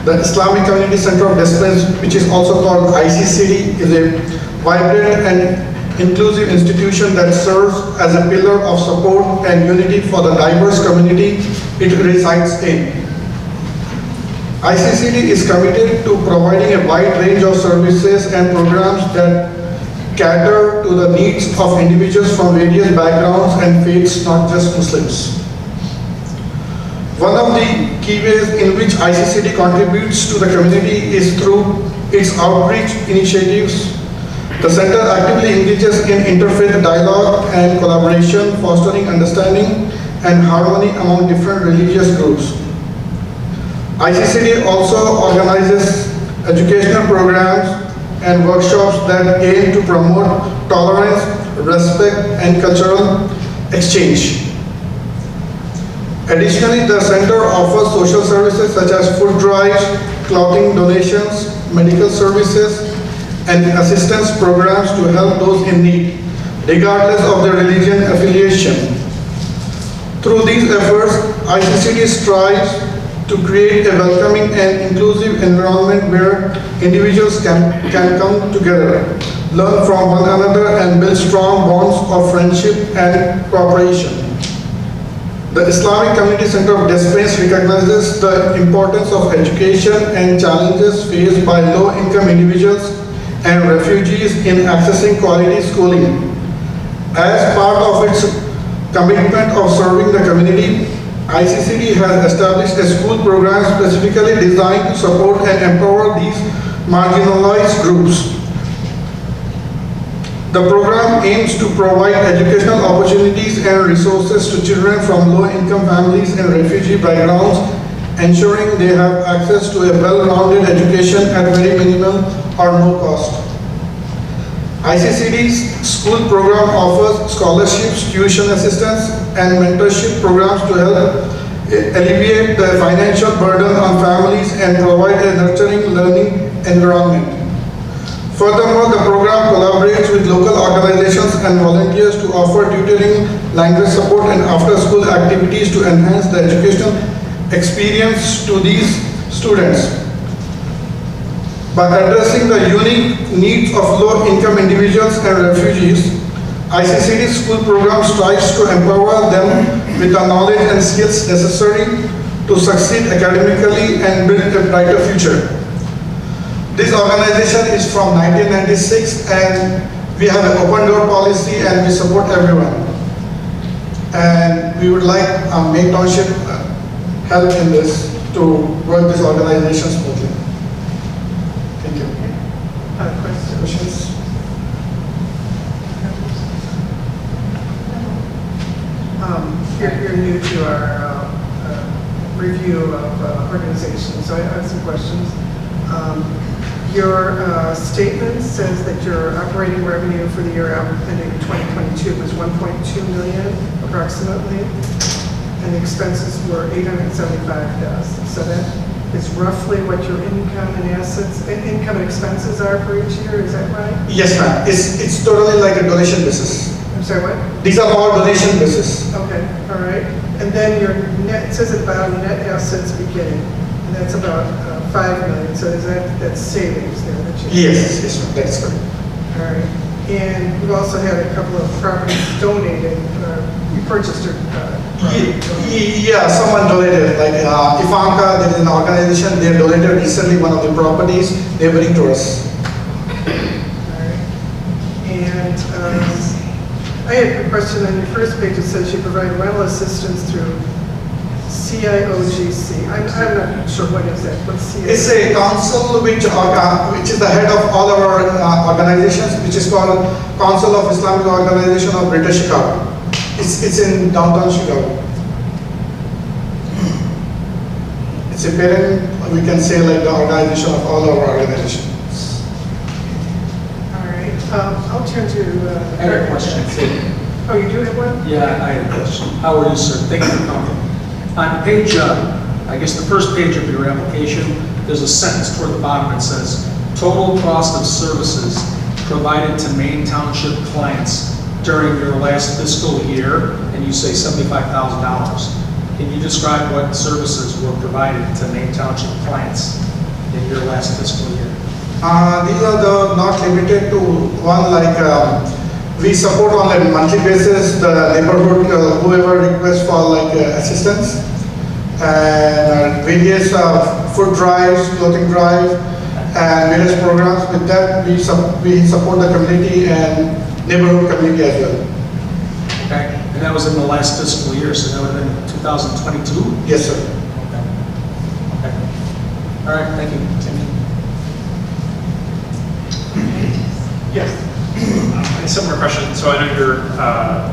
The Islamic Community Center of Displays, which is also called ICCD, is a vibrant and inclusive institution that serves as a pillar of support and unity for the diverse community it resides in. ICCD is committed to providing a wide range of services and programs that cater to the needs of individuals from various backgrounds and faiths, not just Muslims. One of the key ways in which ICCD contributes to the community is through its outreach initiatives. The center actively engages in interfaith dialogue and collaboration, fostering understanding and harmony among different religious groups. ICCD also organizes educational programs and workshops that aim to promote tolerance, respect, and cultural exchange. Additionally, the center offers social services such as food drives, clothing donations, medical services, and assistance programs to help those in need, regardless of their religion affiliation. Through these efforts, ICCD strives to create a welcoming and inclusive environment where individuals can come together, learn from one another, and build strong bonds of friendship and cooperation. The Islamic Community Center of Displays recognizes the importance of education and challenges faced by low-income individuals and refugees in accessing quality schooling. As part of its commitment of serving the community, ICCD has established a school program specifically designed to support and empower these marginalized groups. The program aims to provide educational opportunities and resources to children from low-income families and refugee backgrounds, ensuring they have access to a well-rounded education at very minimal or no cost. ICCD's school program offers scholarships, tuition assistance, and mentorship programs to help alleviate the financial burden on families and provide a nurturing learning environment. Furthermore, the program collaborates with local organizations and volunteers to offer tutoring, language support, and after-school activities to enhance the educational experience to these students. By addressing the unique needs of low-income individuals and refugees, ICCD's school program strives to empower them with the knowledge and skills necessary to succeed academically and build a brighter future. This organization is from 1996 and we have an open door policy and we support everyone. And we would like Maine Township help in this to work this organization smoothly. Thank you. Questions? You're new to our review of organizations, so I have some questions. Your statement says that your operating revenue for the year ending 2022 was 1.2 million approximately, and the expenses were 875,000. So that is roughly what your income and income and expenses are for each year, is that right? Yes, ma'am. It's totally like a donation basis. I'm sorry, what? These are all donation basis. Okay, all right. And then your net, it says about net assets beginning, and that's about 5 million. So is that's savings there that you? Yes, yes, ma'am. That's correct. All right. And you've also had a couple of properties donated, you purchased or Yeah, someone donated, like Ivanka, there is an organization, they donated recently one of the properties neighboring to us. All right. And I had a question on your first page. It says you provide rental assistance through CIOGC. I'm not sure what is that. What's CIOGC? It's a council which is the head of all our organizations, which is called Council of Islamic Organization of Greater Chicago. It's in downtown Chicago. It's a parent, we can say, like the organization of all our organizations. All right. I'll turn to. I had a question. Oh, you do have one? Yeah, I had a question. How are you, sir? Thank you for coming. On page, I guess the first page of your application, there's a sentence toward the bottom that says, total cost of services provided to Maine Township clients during your last fiscal year, and you say $75,000. Can you describe what services were provided to Maine Township clients in your last fiscal year? These are not limited to one, like we support on a monthly basis the neighborhood, whoever requests for like assistance, and various food drives, clothing drive, and various programs. With that, we support the community and neighborhood community as well. Okay, and that was in the last fiscal year, so that would have been 2022? Yes, sir. Okay. Okay. All right, thank you. Continue. Yes. A similar question. So I know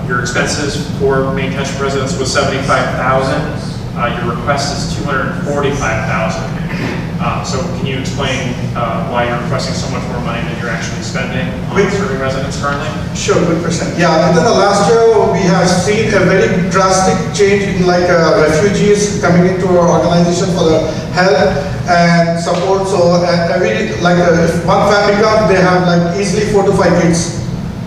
your expenses for Maine Township residents was $75,000. Your request is $245,000. So can you explain why you're requesting so much more money than you're actually spending on serving residents currently? Sure, good question. Yeah, within the last year, we have seen a very drastic change in like refugees coming into our organization for the help and support. So every if one family comes, they have like easily 4 to 5 kids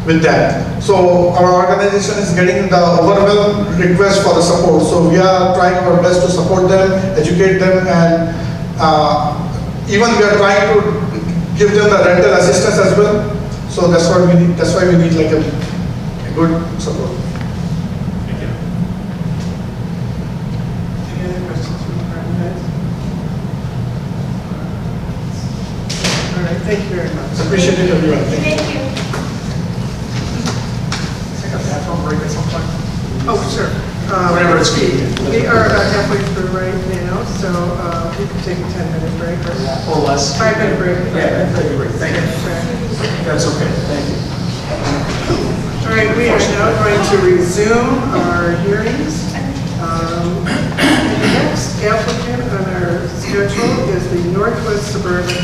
with that. So our organization is getting the overwhelming request for the support. So we are trying our best to support them, educate them, and even we are trying to give them the rental assistance as well. So that's what we need. That's why we need like a good support. Thank you. Any other questions from the department heads? All right, thank you very much. Appreciate it, everyone. Thank you. Take a bathroom break at some point? Oh, sure. Whenever it's convenient. We are halfway through right now, so we can take a 10-minute break or Or less. 5-minute break. Yeah, that'd be great. Thank you. That's okay. Thank you. All right, we are now going to resume our hearings. The next applicant on our schedule is the Northwest Suburban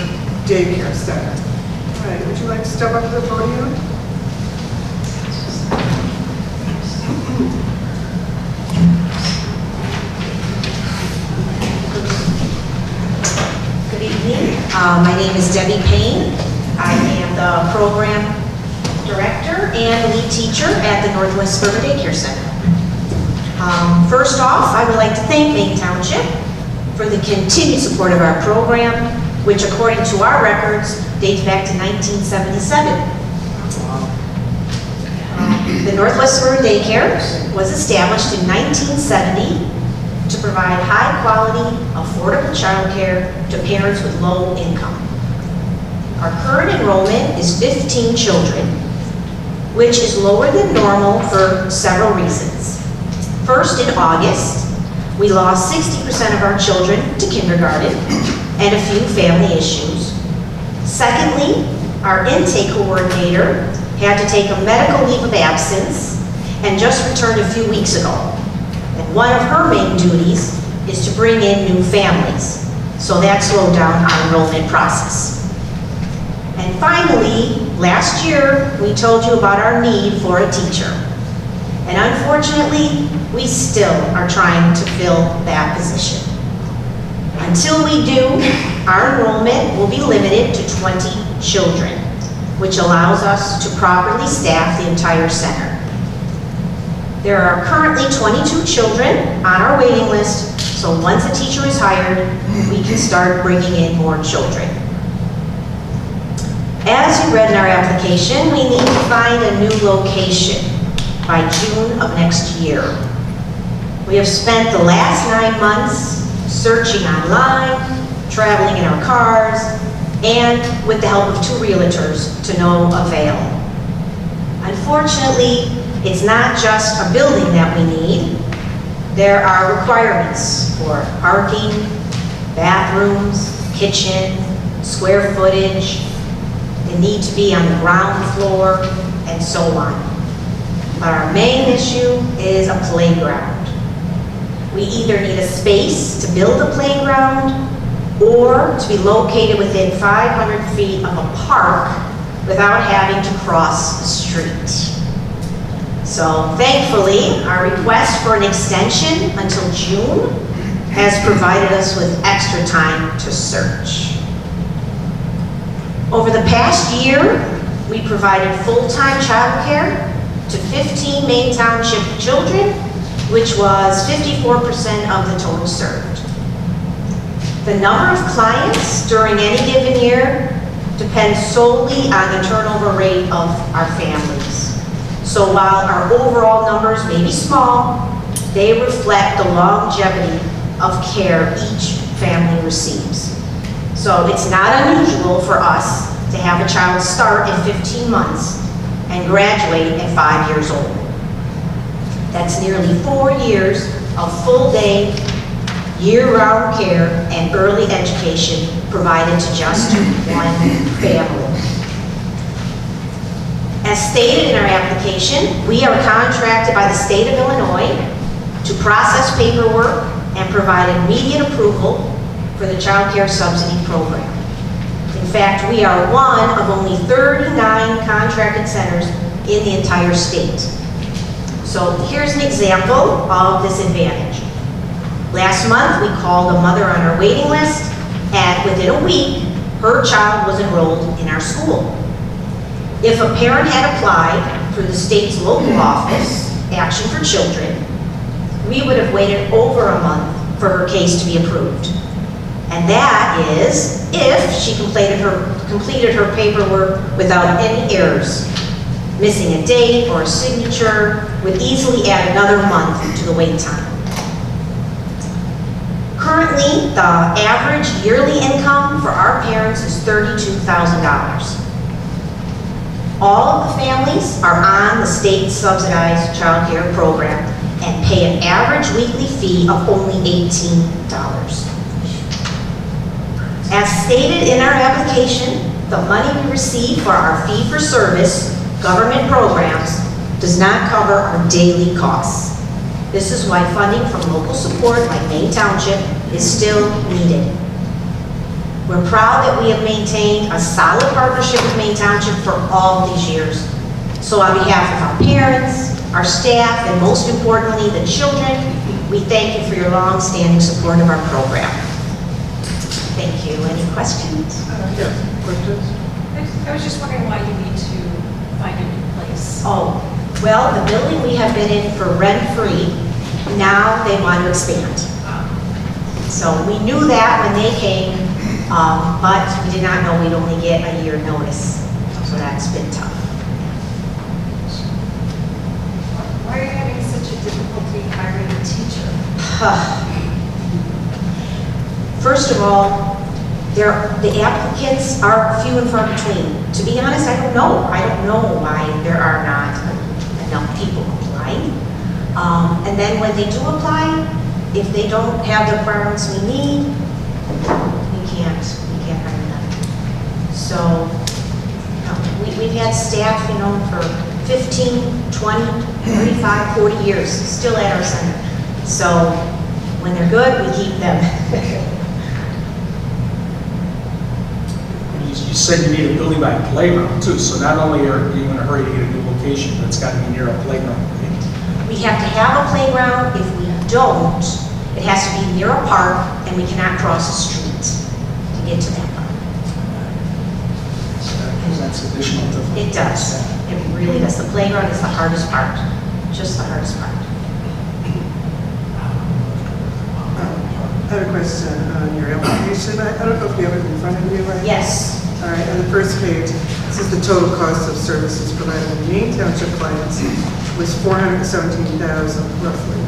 Daycare Center. All right, would you like to step up to the podium? Good evening. My name is Debbie Payne. I am the program director and lead teacher at the Northwest Suburban Daycare Center. First off, I would like to thank Maine Township for the continued support of our program, which according to our records dates back to 1977. The Northwest Suburban Daycare was established in 1970 to provide high-quality, affordable childcare to parents with low income. Our current enrollment is 15 children, which is lower than normal for several reasons. First, in August, we lost 60% of our children to kindergarten and a few family issues. Secondly, our intake coordinator had to take a medical leave of absence and just returned a few weeks ago. And one of her main duties is to bring in new families. So that slowed down our enrollment process. And finally, last year, we told you about our need for a teacher. And unfortunately, we still are trying to fill that position. Until we do, our enrollment will be limited to 20 children, which allows us to properly staff the entire center. There are currently 22 children on our waiting list, so once a teacher is hired, we can start bringing in more children. As you read in our application, we need to find a new location by June of next year. We have spent the last 9 months searching online, traveling in our cars, and with the help of 2 realtors to no avail. Unfortunately, it's not just a building that we need. There are requirements for parking, bathrooms, kitchen, square footage. They need to be on the ground floor, and so on. But our main issue is a playground. We either need a space to build a playground or to be located within 500 feet of a park without having to cross the street. So thankfully, our request for an extension until June has provided us with extra time to search. Over the past year, we provided full-time childcare to 15 Maine Township children, which was 54% of the total served. The number of clients during any given year depends solely on the turnover rate of our families. So while our overall numbers may be small, they reflect the longevity of care each family receives. So it's not unusual for us to have a child start at 15 months and graduate at 5 years old. That's nearly 4 years of full-day, year-round care and early education provided to just one family. As stated in our application, we are contracted by the state of Illinois to process paperwork and provide immediate approval for the child care subsidy program. In fact, we are one of only 39 contracted centers in the entire state. So here's an example of this advantage. Last month, we called a mother on our waiting list, and within a week, her child was enrolled in our school. If a parent had applied through the state's local office, Action for Children, we would have waited over a month for her case to be approved. And that is if she completed her paperwork without any errors. Missing a date or a signature would easily add another month to the wait time. Currently, the average yearly income for our parents is $32,000. All of the families are on the state-subsidized child care program and pay an average weekly fee of only $18. As stated in our application, the money we receive for our fee-for-service government programs does not cover our daily costs. This is why funding from local support like Maine Township is still needed. We're proud that we have maintained a solid partnership with Maine Township for all these years. So on behalf of our parents, our staff, and most importantly, the children, we thank you for your long-standing support of our program. Thank you. Any questions? Yes, questions? I was just wondering why you need to find a new place. Oh, well, the building we have been in for rent-free, now they want to expand. So we knew that when they came, but we did not know we'd only get a year notice. So that's been tough. Why are you having such a difficulty hiring a teacher? First of all, the applicants are few and far between. To be honest, I don't know. I don't know why there are not enough people applying. And then when they do apply, if they don't have the requirements we need, we can't hire them. So we've had staff, for 15, 20, 35, 40 years still at our center. So when they're good, we keep them. You said you need a building by a playground too, so not only are you in a hurry to get a new location, but it's got to be near a playground. We have to have a playground. If we don't, it has to be near a park, and we cannot cross a street to get to that park. That's additional to. It does. It really does. The playground is the hardest part, just the hardest part. I have a question on your application. I don't know if you have it in front of you, right? Yes. All right, on the first page, this is the total cost of services provided to Maine Township clients was $417,000 roughly.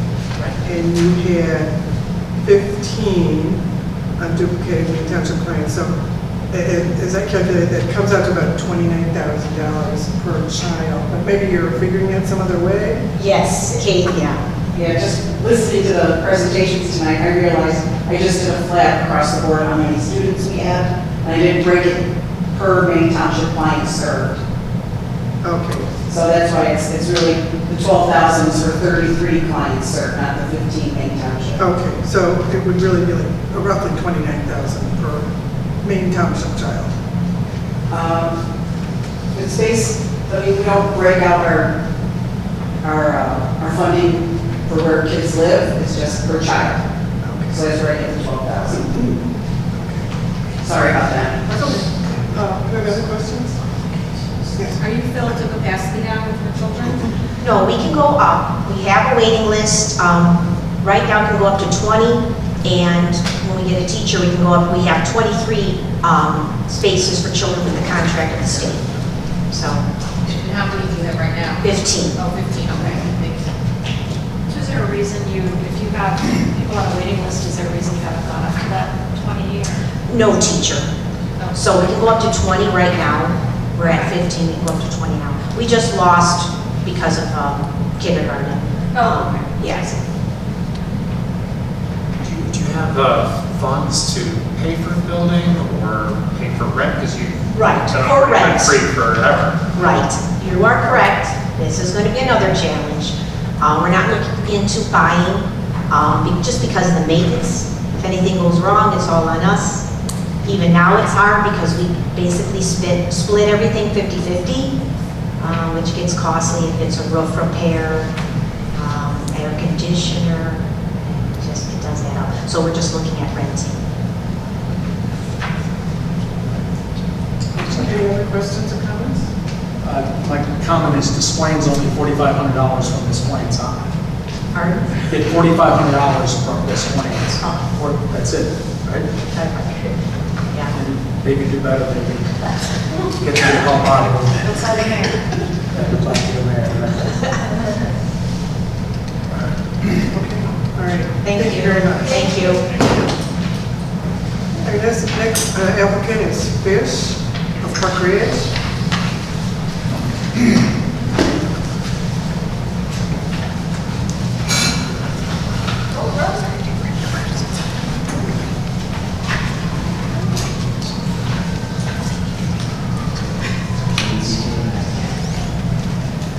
And you had 15 unduplicated Maine Township clients. So as I calculated, that comes out to about $29,000 per child. But maybe you're figuring it some other way? Yes, Kate, yeah. Yeah, just listening to the presentations tonight, I realized I just did a flat across the board how many students we had, and I didn't break it per Maine Township client served. Okay. So that's why it's really, the 12,000 is for 33 clients served, not the 15 Maine Township. Okay, so it would really be like roughly $29,000 per Maine Township child. It's based, I mean, we don't break out our funding for where kids live, it's just per child. So that's where I get the 12,000. Sorry about that. Do you have other questions? Yes. Are you filled to capacity now with your children? No, we can go up. We have a waiting list. Right now, can go up to 20, and when we get a teacher, we can go up. We have 23 spaces for children with the contract of the state. So. And how many do you have right now? 15. Oh, 15, okay. Is there a reason if you have people on a waiting list, is there a reason you haven't gone up to that 20 year? No teacher. So we can go up to 20 right now. We're at 15, we can go up to 20 now. We just lost because of kindergarten. Oh, okay. Yes. Do you have the funds to pay for the building or pay for rent? Because you Right, have for been rent. free forever. Right, you are correct. This is going to be another challenge. We're not looking into buying, just because of the maintenance. If anything goes wrong, it's all on us. Even now, it's hard because we basically split everything 50-50, which gets costly if it's a roof repair, air conditioner, it does add up. So we're just looking at renting. Any other questions or comments? My comment is Des Plaines only $4,500 from Des Plaines on. Pardon? Get $4,500 from Des Plaines. That's it, right? Yeah. And they can do better, they can get to the help out of it. What's that in there? Have to talk to the mayor. All right. Thank you very much. Thank you. Our next applicant is Fish of Park Ridge.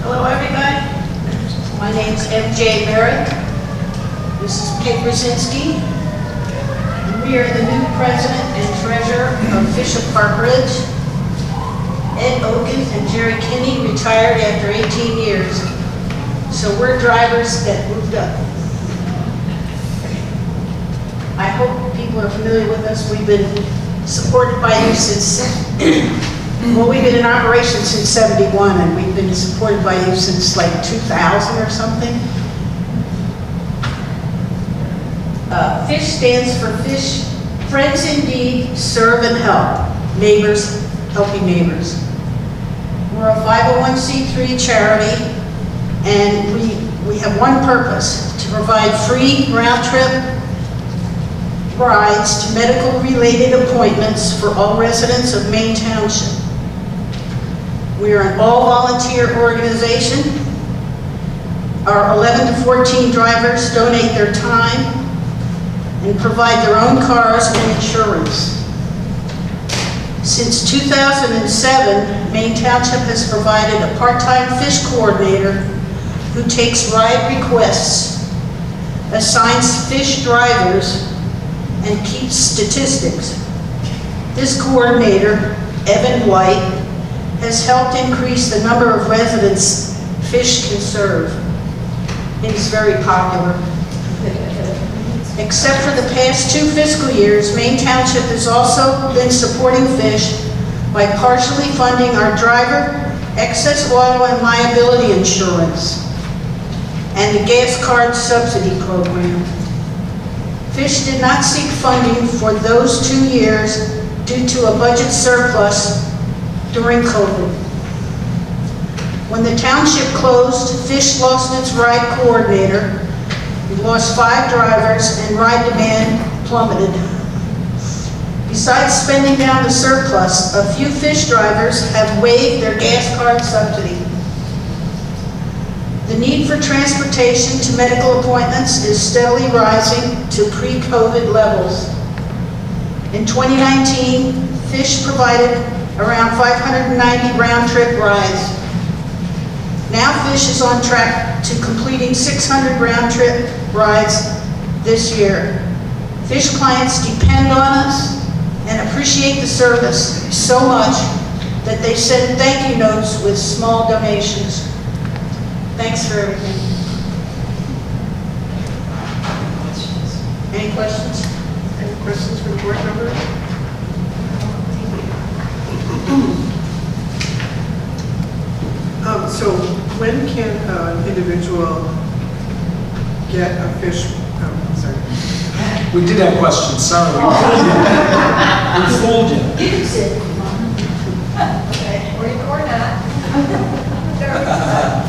Hello, everybody. My name's MJ Merrick. This is Kate Brzezinski. We are the new president and treasurer of Fish of Park Ridge. Ed Oken and Jerry Kinney retired after 18 years, so we're drivers that moved up. I hope people are familiar with us. We've been supported by you since, well, we've been in operation since '71, and we've been supported by you since like 2000 or something. FISH stands for Fish, Friends Indeed, Serve and Help, Neighbors, Helping Neighbors. We're a 501c3 charity, and we have one purpose: to provide free round-trip rides to medical-related appointments for all residents of Maine Township. We are an all-volunteer organization. Our 11 to 14 drivers donate their time and provide their own cars and insurance. Since 2007, Maine Township has provided a part-time fish coordinator who takes ride requests, assigns fish drivers, and keeps statistics. This coordinator Evan White, has helped increase the number of residents Fish can serve. It is very popular. Except for the past 2 fiscal years, Maine Township has also been supporting Fish by partially funding our driver, excess auto and liability insurance, and the gas card subsidy program. Fish did not seek funding for those 2 years due to a budget surplus during COVID. When the township closed, Fish lost its ride coordinator. We lost 5 drivers and ride demand plummeted. Besides spending down the surplus, a few Fish drivers have waived their gas card subsidy. The need for transportation to medical appointments is steadily rising to pre-COVID levels. In 2019, Fish provided around 590 round-trip rides. Now Fish is on track to completing 600 round-trip rides this year. Fish clients depend on us and appreciate the service so much that they send thank you notes with small donations. Thanks for everything. Any questions? Any questions from board members? So when can an individual get a Fish, sorry. We did have questions, sorry. We fooled you. You can sit. Okay, or not.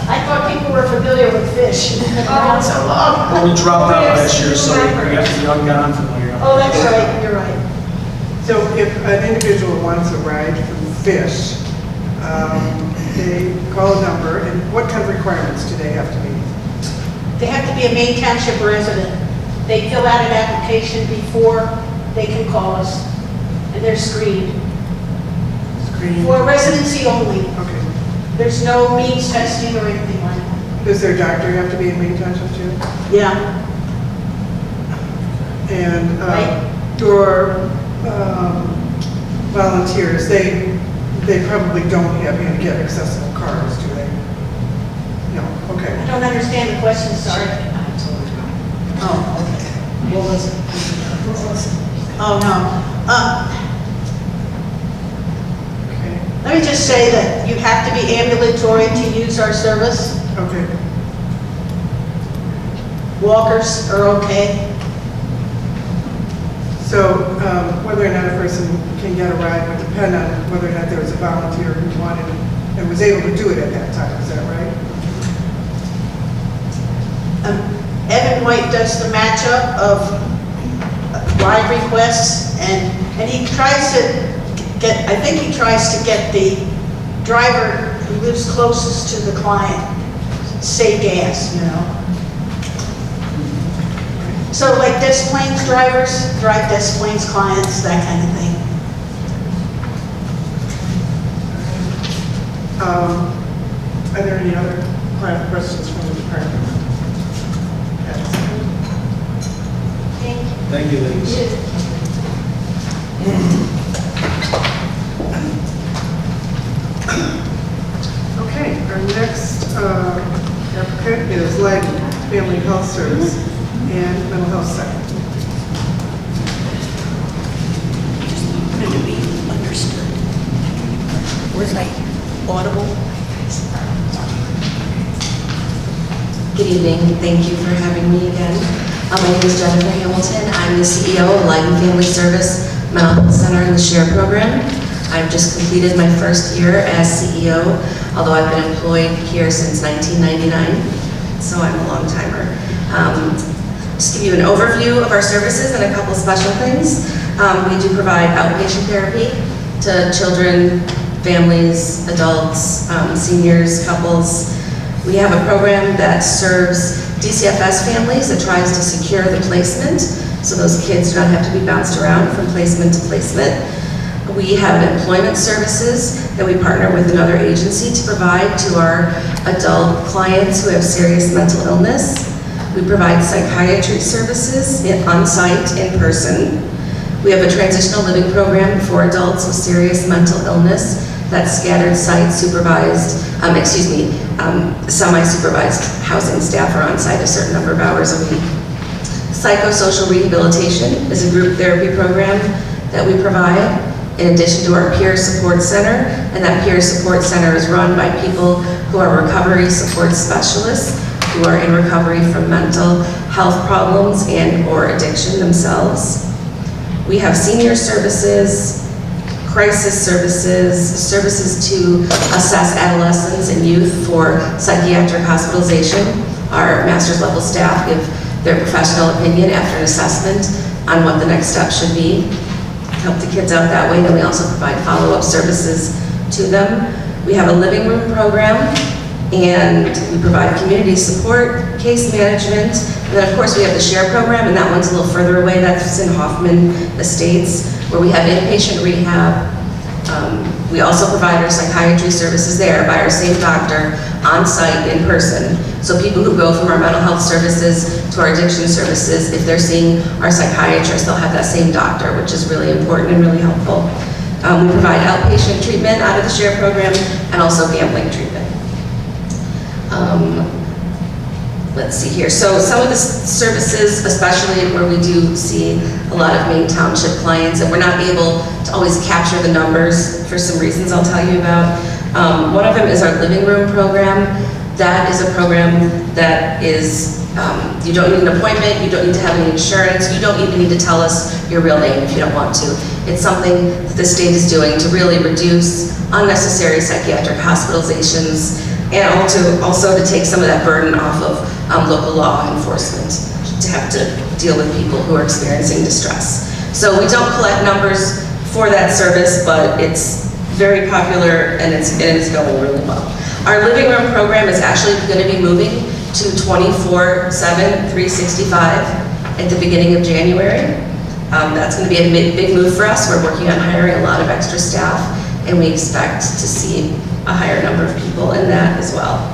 I thought people were familiar with Fish. Around so long. Well, we dropped out last year, so we got the young got unfamiliar. Oh, that's right, you're right. So if an individual wants a ride from Fish, they call a number, and what kind of requirements do they have to meet? They have to be a Maine Township resident. They fill out an application before they can call us, and they're screened. Screened? For residency only. Okay. There's no means testing or anything like that. Does their doctor have to be in Maine Township too? Yeah. And Right. your volunteers, they probably don't have handicap accessible cars, do they? No, okay. I don't understand the question, sorry. Oh, okay. What was it? Oh, no. Okay. Let me just say that you have to be ambulatory to use our service. Okay. Walkers are okay. So whether or not a person can get a ride would depend on whether or not there was a volunteer who wanted and was able to do it at that time, is that right? Evan White does the matchup of ride requests, and he tries to get, I think he tries to get the driver who lives closest to the client, save gas, you know. So like Des Plaines drivers drive Des Plaines clients, that kind of thing. Are there any other questions from the department? Thank you, ladies. Okay, our next applicant is Life Family Health Service and Mental Health Center. To be understood. Where's my audible? Good evening. Thank you for having me again. My name is Jennifer Hamilton. I'm the CEO of Life and Family Service Mental Health Center in the SHARE program. I've just completed my first year as CEO, although I've been employed here since 1999, so I'm a long timer. Just give you an overview of our services and a couple special things. We do provide outpatient therapy to children, families, adults, seniors, couples. We have a program that serves DCFS families that tries to secure the placement, so those kids do not have to be bounced around from placement to placement. We have employment services that we partner with another agency to provide to our adult clients who have serious mental illness. We provide psychiatry services on-site, in person. We have a transitional living program for adults with serious mental illness that's scattered site supervised, semi-supervised housing staff are on site a certain number of hours a week. Psychosocial rehabilitation is a group therapy program that we provide in addition to our peer support center, and that peer support center is run by people who are recovery support specialists who are in recovery from mental health problems and or addiction themselves. We have senior services, crisis services to assess adolescents and youth for psychiatric hospitalization. Our master's level staff give their professional opinion after an assessment on what the next step should be. Help the kids out that way. Then we also provide follow-up services to them. We have a living room program, and we provide community support, case management, and then of course we have the SHARE program, and that one's a little further away. That's in Hoffman Estates, where we have inpatient rehab. We also provide our psychiatry services there by our same doctor on site in person. So people who go from our mental health services to our addiction services, if they're seeing our psychiatrist, they'll have that same doctor, which is really important and really helpful. We provide outpatient treatment out of the SHARE program and also gambling treatment. Let's see here. So some of the services, especially where we do see a lot of Maine Township clients, and we're not able to always capture the numbers for some reasons I'll tell you about. One of them is our living room program. That is a program that is, you don't need an appointment, you don't need to have any insurance, you don't even need to tell us your real name if you don't want to. It's something that the state is doing to really reduce unnecessary psychiatric hospitalizations and also to take some of that burden off of local law enforcement to have to deal with people who are experiencing distress. So we don't collect numbers for that service, but it's very popular and it's going really well. Our living room program is actually going to be moving to 24/7, 365 at the beginning of January. That's going to be a big move for us. We're working on hiring a lot of extra staff, and we expect to see a higher number of people in that as well.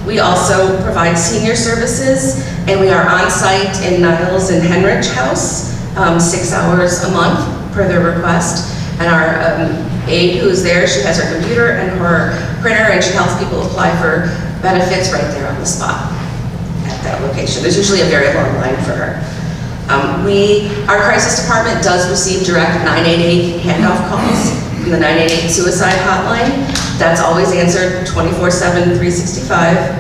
We also provide senior services, and we are on site in Niles and Henrich House, 6 hours a month per their request. And our aide who's there, she has her computer and her printer, and she helps people apply for benefits right there on the spot at that location. There's usually a very long line for her. Our crisis department does receive direct 988 handoff calls from the 988 suicide hotline. That's always answered 24/7, 365.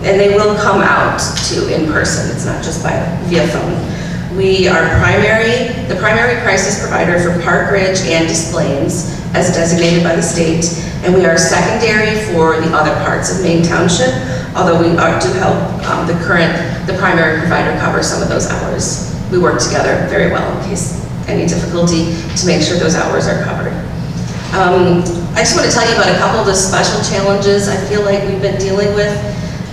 And they will come out to in person. It's not just via phone. We are the primary crisis provider for Park Ridge and Des Plaines as designated by the state, and we are secondary for the other parts of Maine Township, although we do help the primary provider cover some of those hours. We work together very well in case any difficulty to make sure those hours are covered. I just want to tell you about a couple of the special challenges I feel like we've been dealing with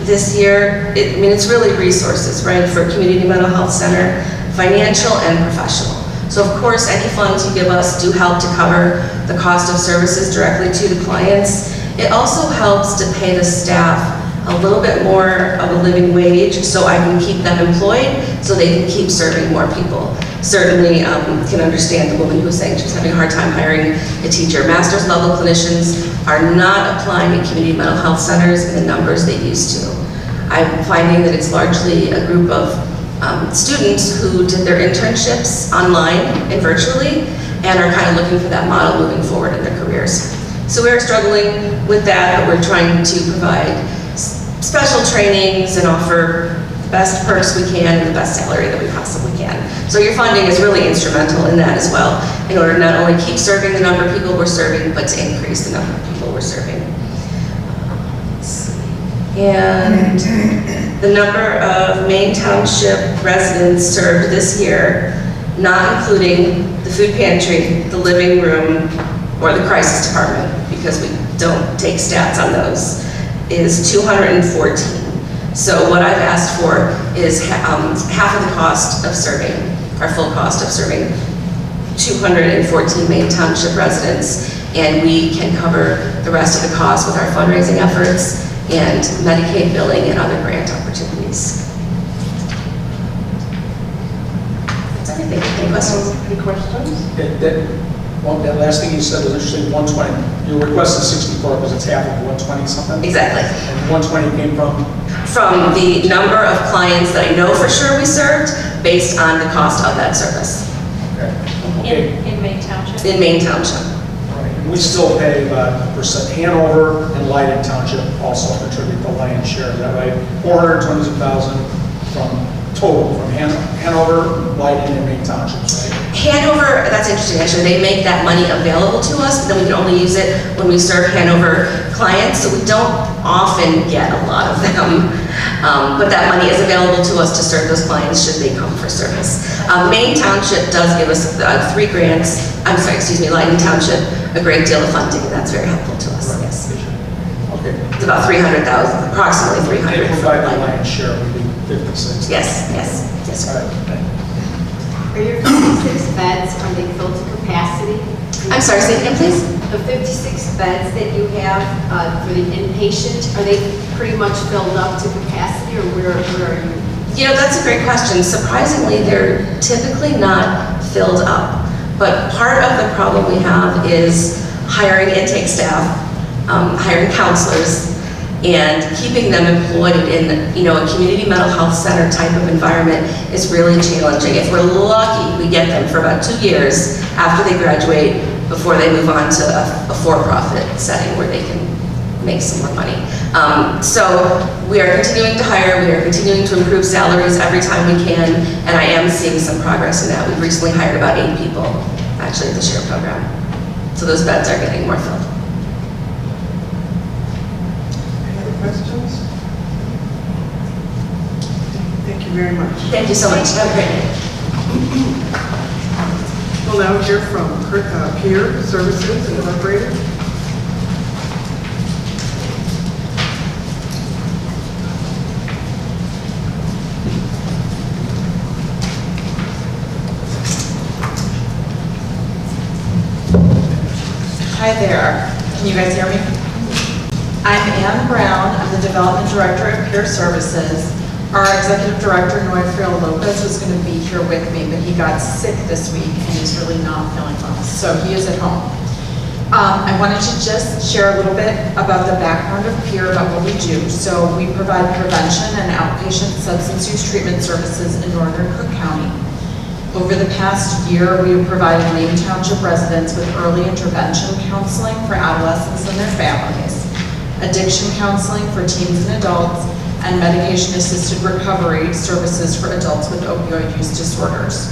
this year. It's really resources, right, for Community Mental Health Center, financial and professional. So of course, any funds you give us do help to cover the cost of services directly to the clients. It also helps to pay the staff a little bit more of a living wage so I can keep them employed so they can keep serving more people. Certainly can understand the woman who's saying she's having a hard time hiring a teacher. Master's level clinicians are not applying at community mental health centers in the numbers they used to. I'm finding that it's largely a group of students who did their internships online and virtually and are kind of looking for that model moving forward in their careers. So we're struggling with that, but we're trying to provide special trainings and offer the best perks we can and the best salary that we possibly can. So your funding is really instrumental in that as well, in order to not only keep serving the number of people we're serving, but to increase the number of people we're serving. And the number of Maine Township residents served this year, not including the food pantry, the living room, or the crisis department, because we don't take stats on those, is 214. So what I've asked for is half of the cost of serving, our full cost of serving 214 Maine Township residents, and we can cover the rest of the cost with our fundraising efforts and Medicaid billing and other grant opportunities. That's it. Any questions? Any questions? That last thing you said was interesting, 120. Your request is 64 because it's half of 120 something? Exactly. And 120 came from? From the number of clients that I know for sure we served based on the cost of that service. Okay. In Maine Township? In Maine Township. Right. And we still pay about percent. Hanover and Leiden Township also contribute the lion's share, is that right? 420,000 from total from Hanover, Leiden, and Maine Townships, right? Hanover, that's interesting, actually, they make that money available to us, but then we can only use it when we serve Hanover clients, so we don't often get a lot of them. But that money is available to us to serve those clients should they come for service. Maine Township does give us 3 grants, Leiden Township, a great deal of funding, and that's very helpful to us, yes. Okay. It's about 300,000, approximately 300. They provide the lion's share, we do 56. Yes. All right. Are your 56 beds, are they filled to capacity? I'm sorry, say it again, please. The 56 beds that you have for the inpatient, are they pretty much filled up to capacity, or where are you? You know, that's a great question. Surprisingly, they're typically not filled up. But part of the problem we have is hiring intake staff, hiring counselors, and keeping them employed in, a community mental health center type of environment is really challenging. If we're lucky, we get them for about 2 years after they graduate before they move on to a for-profit setting where they can make some more money. So we are continuing to hire, we are continuing to improve salaries every time we can, and I am seeing some progress in that. We've recently hired about 8 people, actually, at the SHARE program. So those beds are getting more filled. Questions? Thank you very much. Thank you so much. Have a great day. We'll now hear from Peer Services Incorporated. Hi there. Can you guys hear me? I'm Ann Brown. I'm the Development Director at Peer Services. Our Executive Director, Noyfriel Lopez, was going to be here with me, but he got sick this week and he's really not feeling well, so he is at home. I wanted to just share a little bit about the background of Peer, about what we do. So we provide prevention and outpatient substance use treatment services in Northern Cook County. Over the past year, we have provided Maine Township residents with early intervention counseling for adolescents and their families, addiction counseling for teens and adults, and medication-assisted recovery services for adults with opioid use disorders.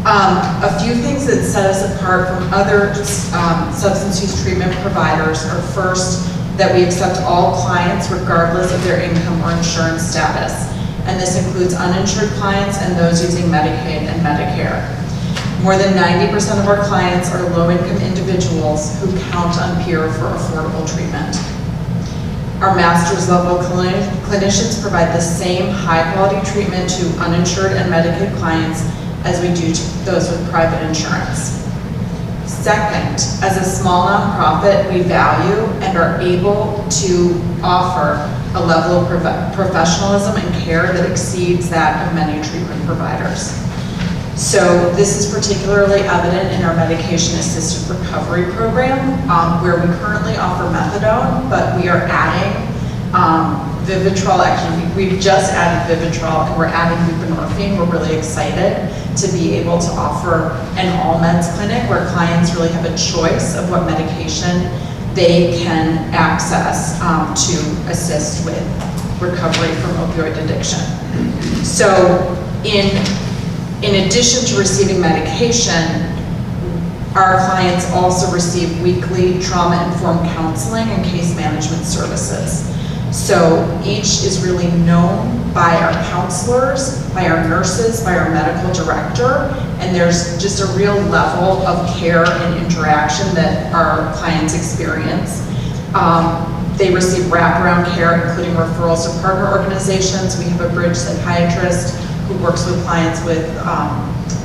A few things that set us apart from other substance use treatment providers are, first, that we accept all clients regardless of their income or insurance status. And this includes uninsured clients and those using Medicaid and Medicare. More than 90% of our clients are low-income individuals who count on Peer for affordable treatment. Our master's level clinicians provide the same high-quality treatment to uninsured and Medicaid clients as we do to those with private insurance. Second, as a small nonprofit, we value and are able to offer a level of professionalism and care that exceeds that of many treatment providers. So this is particularly evident in our medication-assisted recovery program, where we currently offer methadone, but we are adding Vivitrol. Actually, we've just added Vivitrol, and we're adding buprenorphine. We're really excited to be able to offer an all-meds clinic where clients really have a choice of what medication they can access to assist with recovery from opioid addiction. So in addition to receiving medication, our clients also receive weekly trauma-informed counseling and case management services. So each is really known by our counselors, by our nurses, by our medical director, and there's just a real level of care and interaction that our clients experience. They receive wraparound care, including referrals to partner organizations. We have a bridge psychiatrist who works with clients with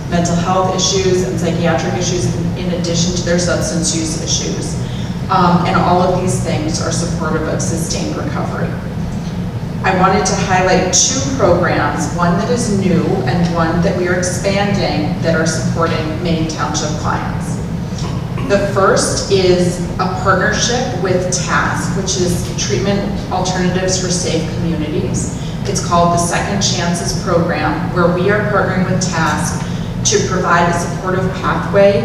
mental health issues and psychiatric issues in addition to their substance use issues. And all of these things are supportive of sustained recovery. I wanted to highlight 2 programs, one that is new and one that we are expanding that are supporting Maine Township clients. The first is a partnership with TASK, which is Treatment Alternatives for Safe Communities. It's called the Second Chances Program, where we are partnering with TASK to provide a supportive pathway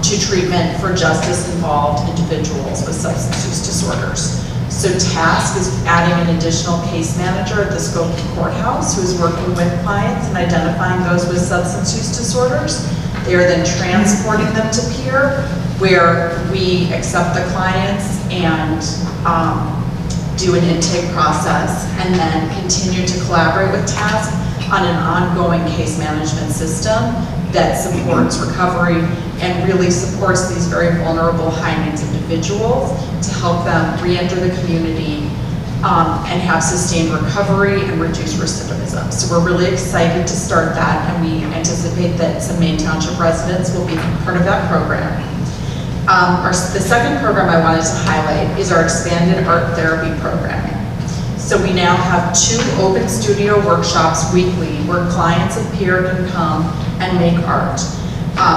to treatment for justice-involved individuals with substance use disorders. So TASK is adding an additional case manager at the Skokie Courthouse who is working with clients and identifying those with substance use disorders. They are then transporting them to PEER, where we accept the clients and do an intake process and then continue to collaborate with TASK on an ongoing case management system that supports recovery and really supports these very vulnerable high-needs individuals to help them re-enter the community and have sustained recovery and reduce recidivism. So we're really excited to start that, and we anticipate that some Maine Township residents will be part of that program. The second program I wanted to highlight is our expanded art therapy programming. So we now have 2 open studio workshops weekly where clients of PEER can come and make art.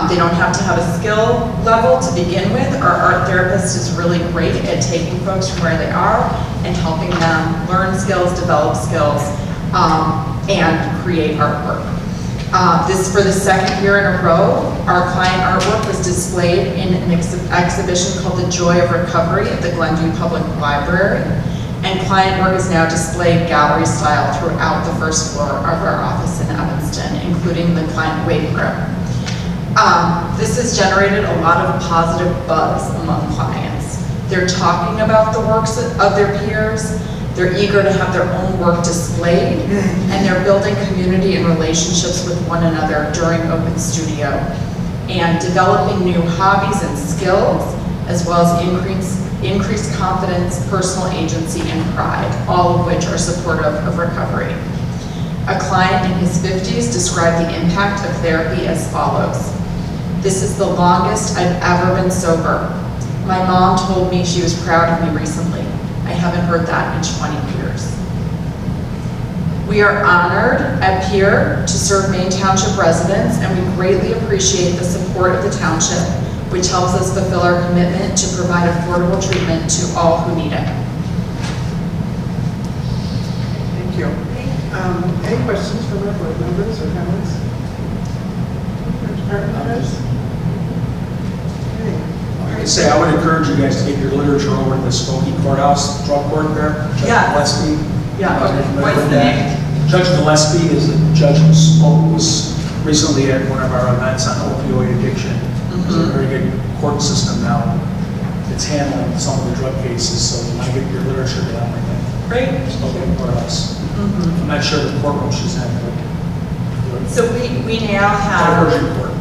They don't have to have a skill level to begin with. Our art therapist is really great at taking folks from where they are and helping them learn skills, develop skills, and create artwork. This for the 2nd year in a row, our client artwork was displayed in an exhibition called The Joy of Recovery at the Glenview Public Library. And client work is now displayed gallery style throughout the 1st floor of our office in Evanston, including the client waiting room. This has generated a lot of positive buzz among clients. They're talking about the works of their peers, they're eager to have their own work displayed, and they're building community and relationships with one another during Open Studio, and developing new hobbies and skills, as well as increased confidence, personal agency, and pride, all of which are supportive of recovery. A client in his 50s described the impact of therapy as follows. This is the longest I've ever been sober. My mom told me she was proud of me recently. I haven't heard that in 20 years. We are honored at PEER to serve Maine Township residents, and we greatly appreciate the support of the township, which helps us fulfill our commitment to provide affordable treatment to all who need it. Thank you. Any questions from our board members or comments? Department heads? Like I say, I would encourage you guys to get your literature over to the Skokie Courthouse, drug court there. Judge Gillespie. Yeah, okay. What's the name? Judge Gillespie is a judge who was recently at one of our events on opioid addiction. There's a very good court system now that's handling some of the drug cases, so you might get your literature down, I think. Great. Skokie Courthouse. I'm not sure the courtroom she's in, but. So we now have. Diversion court.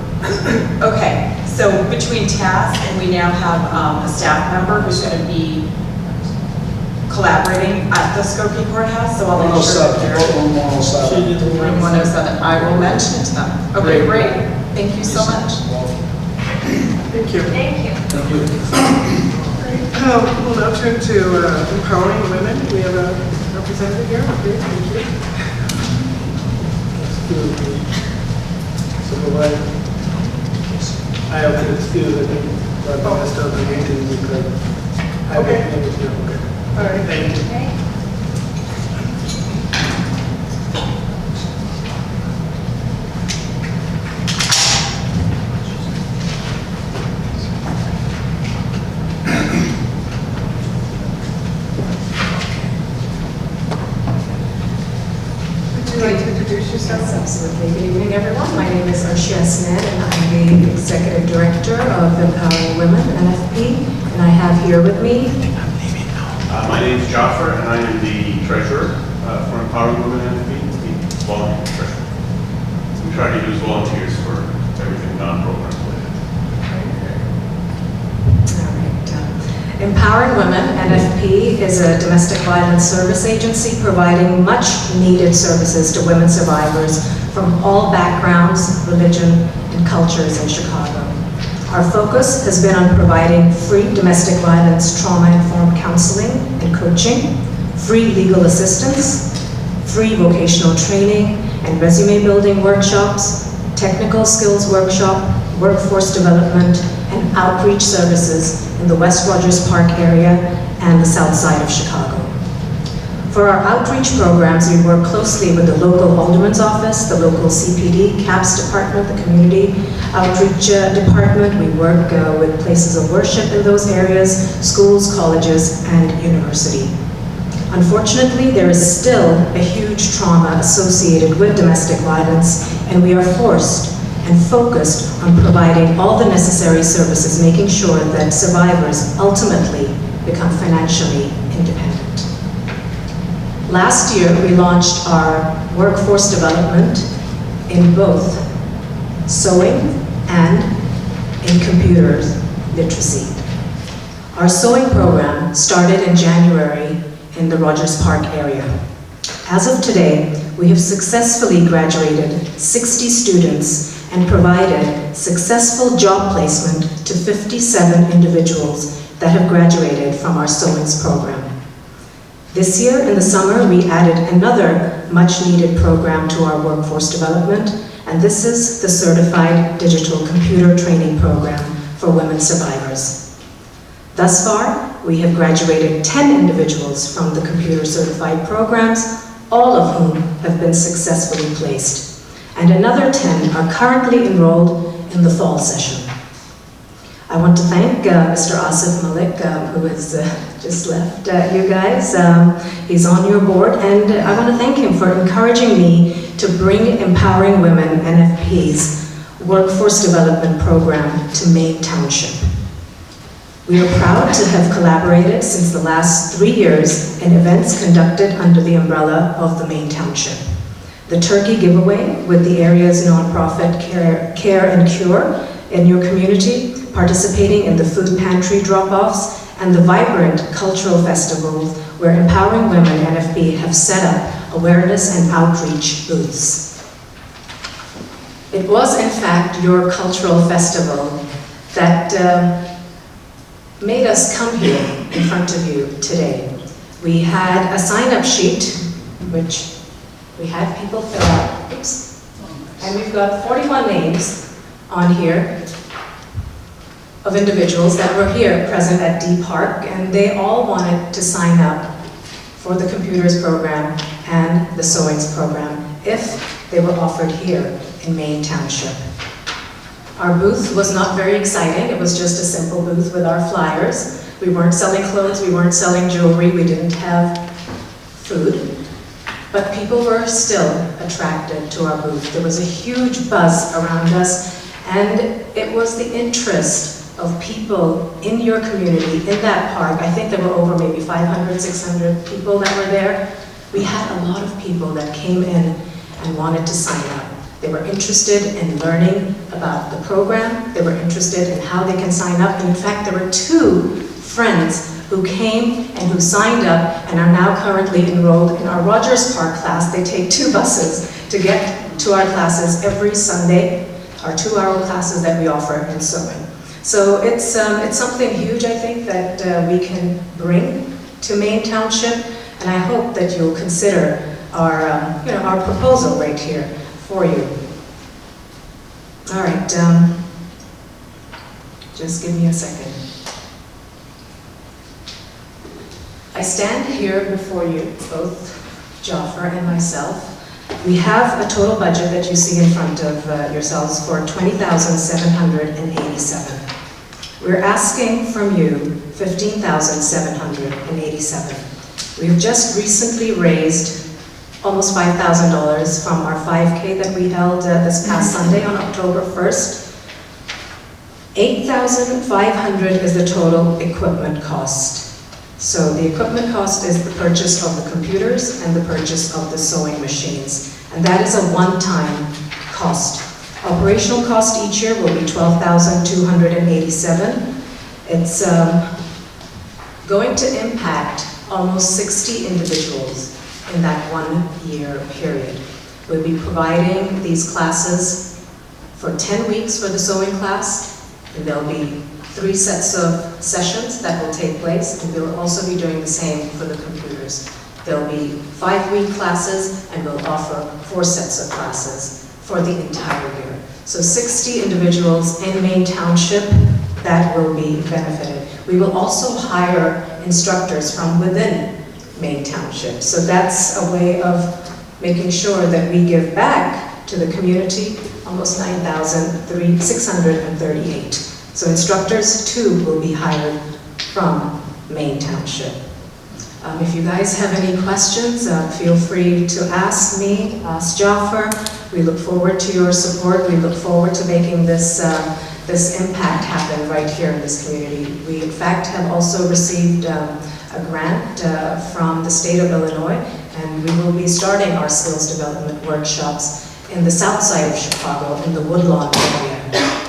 Okay, so between TASK and we now have a staff member who's going to be collaborating at the Skokie Courthouse, so I'll make sure that they're. Room 107. Room 107, I will mention it to them. Okay, great, thank you so much. Thank you. Thank you. Thank you. We'll now turn to empowering women. We have a representative here. Okay, thank you. Supervisor. I have to excuse it for the rest of the meeting because I will Okay. be here. Okay. All right. Thank you. Okay. Would you like to introduce yourself? Yes, absolutely. Good evening, everyone. My name is Arshia Sned, and I'm the Executive Director of Empowering Women, NFP, and I have here with me. My name is Jaffer, and I am the Treasurer for Empowering Women NFP, the volunteer treasurer. We try to use volunteers for everything non-program related. Empowering Women, NFP, is a domestic violence service agency providing much-needed services to women survivors from all backgrounds, religion, and cultures in Chicago. Our focus has been on providing free domestic violence trauma-informed counseling and coaching free legal assistance, free vocational training and resume building workshops, technical skills workshop, workforce development, and outreach services in the West Rogers Park area and the south side of Chicago. For our outreach programs, we work closely with the local alderman's office, the local CPD, CAPS department, the community outreach department. We work with places of worship in those areas, schools, colleges, and university. Unfortunately, there is still a huge trauma associated with domestic violence, and we are forced and focused on providing all the necessary services, making sure that survivors ultimately become financially independent. Last year, we launched our workforce development in both sewing and in computer literacy. Our sewing program started in January in the Rogers Park area. As of today, we have successfully graduated 60 students and provided successful job placement to 57 individuals that have graduated from our sewings program. This year in the summer, we added another much-needed program to our workforce development, and this is the Certified Digital Computer Training Program for women survivors. Thus far, we have graduated 10 individuals from the computer certified programs, all of whom have been successfully placed, and another 10 are currently enrolled in the fall session. I want to thank Mr. Asif Malik, who has just left you guys. He's on your board, and I want to thank him for encouraging me to bring Empowering Women NFP's workforce development program to Maine Township. We are proud to have collaborated since the last 3 years in events conducted under the umbrella of the Maine Township. The turkey giveaway with the area's nonprofit Care and Cure in your community, participating in the food pantry drop-offs, and the vibrant cultural festivals where Empowering Women NFB have set up awareness and outreach booths. It was, in fact, your cultural festival that made us come here in front of you today. We had a sign-up sheet, which we had people fill out. Oops. And we've got 41 names on here of individuals that were here present at D Park, and they all wanted to sign up for the computers program and the sewings program if they were offered here in Maine Township. Our booth was not very exciting. It was just a simple booth with our flyers. We weren't selling clothes, we weren't selling jewelry, we didn't have food, but people were still attracted to our booth. There was a huge buzz around us, and it was the interest of people in your community, in that park. I think there were over maybe 500, 600 people that were there. We had a lot of people that came in and wanted to sign up. They were interested in learning about the program. They were interested in how they can sign up. And in fact, there were 2 friends who came and who signed up and are now currently enrolled in our Rogers Park class. They take 2 buses to get to our classes every Sunday, our 2-hour classes that we offer in sewing. So it's something huge, I think, that we can bring to Maine Township, and I hope that you'll consider our, our proposal right here for you. All right, just give me a second. I stand here before you, both Jaffer and myself. We have a total budget that you see in front of yourselves for $20,787. We're asking from you $15,787. We have just recently raised almost $5,000 from our 5K that we held this past Sunday on October 1st. $8,500 is the total equipment cost. So the equipment cost is the purchase of the computers and the purchase of the sewing machines. And that is a one-time cost. Operational cost each year will be $12,287. It's going to impact almost 60 individuals in that 1-year period. We'll be providing these classes for 10 weeks for the sewing class, and there'll be 3 sets of sessions that will take place, and we'll also be doing the same for the computers There'll be 5-week classes, and we'll offer 4 sets of classes for the entire year. So 60 individuals in Maine Township that will be benefited. We will also hire instructors from within Maine Township. So that's a way of making sure that we give back to the community, almost 9,638. So instructors too will be hired from Maine Township. If you guys have any questions, feel free to ask me, ask Jaffer. We look forward to your support. We look forward to making this impact happen right here in this community. We in fact have also received a grant from the state of Illinois, and we will be starting our skills development workshops in the south side of Chicago, in the Woodlawn area.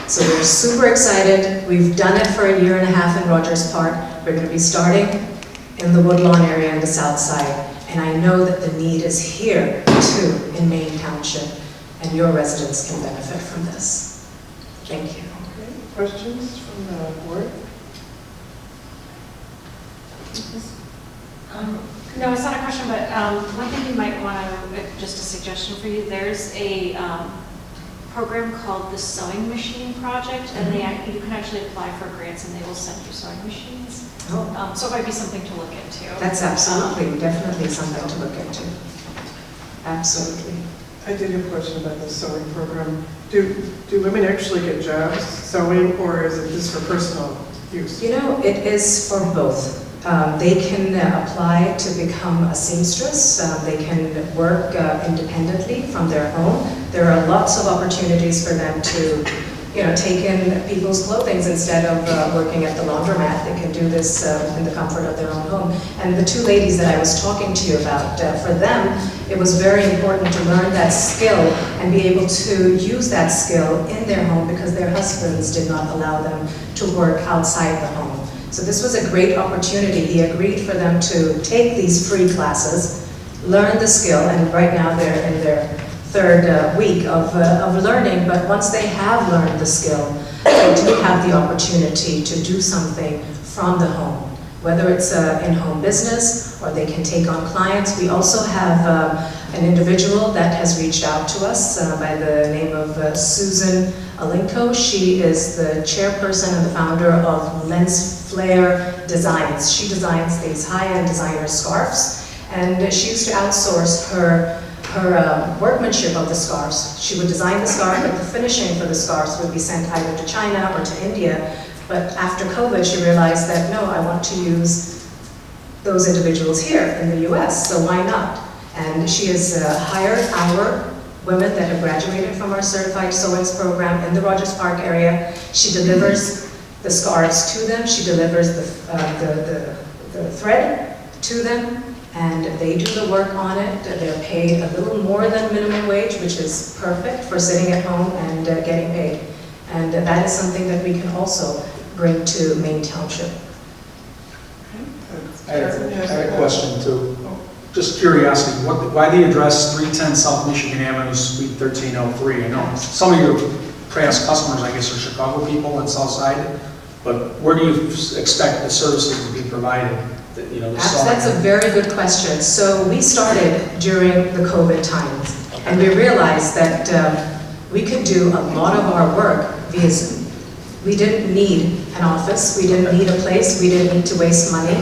So we're super excited. We've done it for a year and a half in Rogers Park. We're going to be starting in the Woodlawn area in the south side. And I know that the need is here too in Maine Township, and your residents can benefit from this. Thank you. Okay. Questions from the board? No, it's not a question, but one thing you might want to, just a suggestion for you, there's a program called the Sewing Machine Project, and you can actually apply for grants and they will send you sewing machines. Oh. So it might be something to look into. That's absolutely, definitely something to look into. Absolutely. I did have a question about the sewing program. Do women actually get jobs sewing, or is it just for personal use? You know, it is for both. They can apply to become a seamstress. They can work independently from their home. There are lots of opportunities for them to, take in people's clothing instead of working at the laundromat. They can do this in the comfort of their own home. And the 2 ladies that I was talking to you about, for them, it was very important to learn that skill and be able to use that skill in their home because their husbands did not allow them to work outside the home. So this was a great opportunity. He agreed for them to take these free classes, learn the skill, and right now they're in their 3rd week of learning, but once they have learned the skill, they do have the opportunity to do something from the home, whether it's an in-home business or they can take on clients. We also have an individual that has reached out to us by the name of Susan Alinko. She is the chairperson and the founder of Lens Flare Designs. She designs these high-end designer scarves, and she used to outsource her workmanship of the scarves. She would design the scarf, but the finishing for the scarves would be sent either to China or to India. But after COVID, she realized that, no, I want to use those individuals here in the US, so why not? And she has hired our women that have graduated from our certified sewing program in the Rogers Park area. She delivers the scarves to them. She delivers the thread to them, and they do the work on it. They're paid a little more than minimum wage, which is perfect for sitting at home and getting paid. And that is something that we can also bring to Maine Township. I have a question too. Just curiosity, why the address 310 South Michigan Avenue, Suite 1303? I know some of your past customers, I guess, are Chicago people on South Side, but where do you expect the services to be provided? That's a very good question. So we started during the COVID times, and we realized that we could do a lot of our work via Zoom. We didn't need an office, we didn't need a place, we didn't need to waste money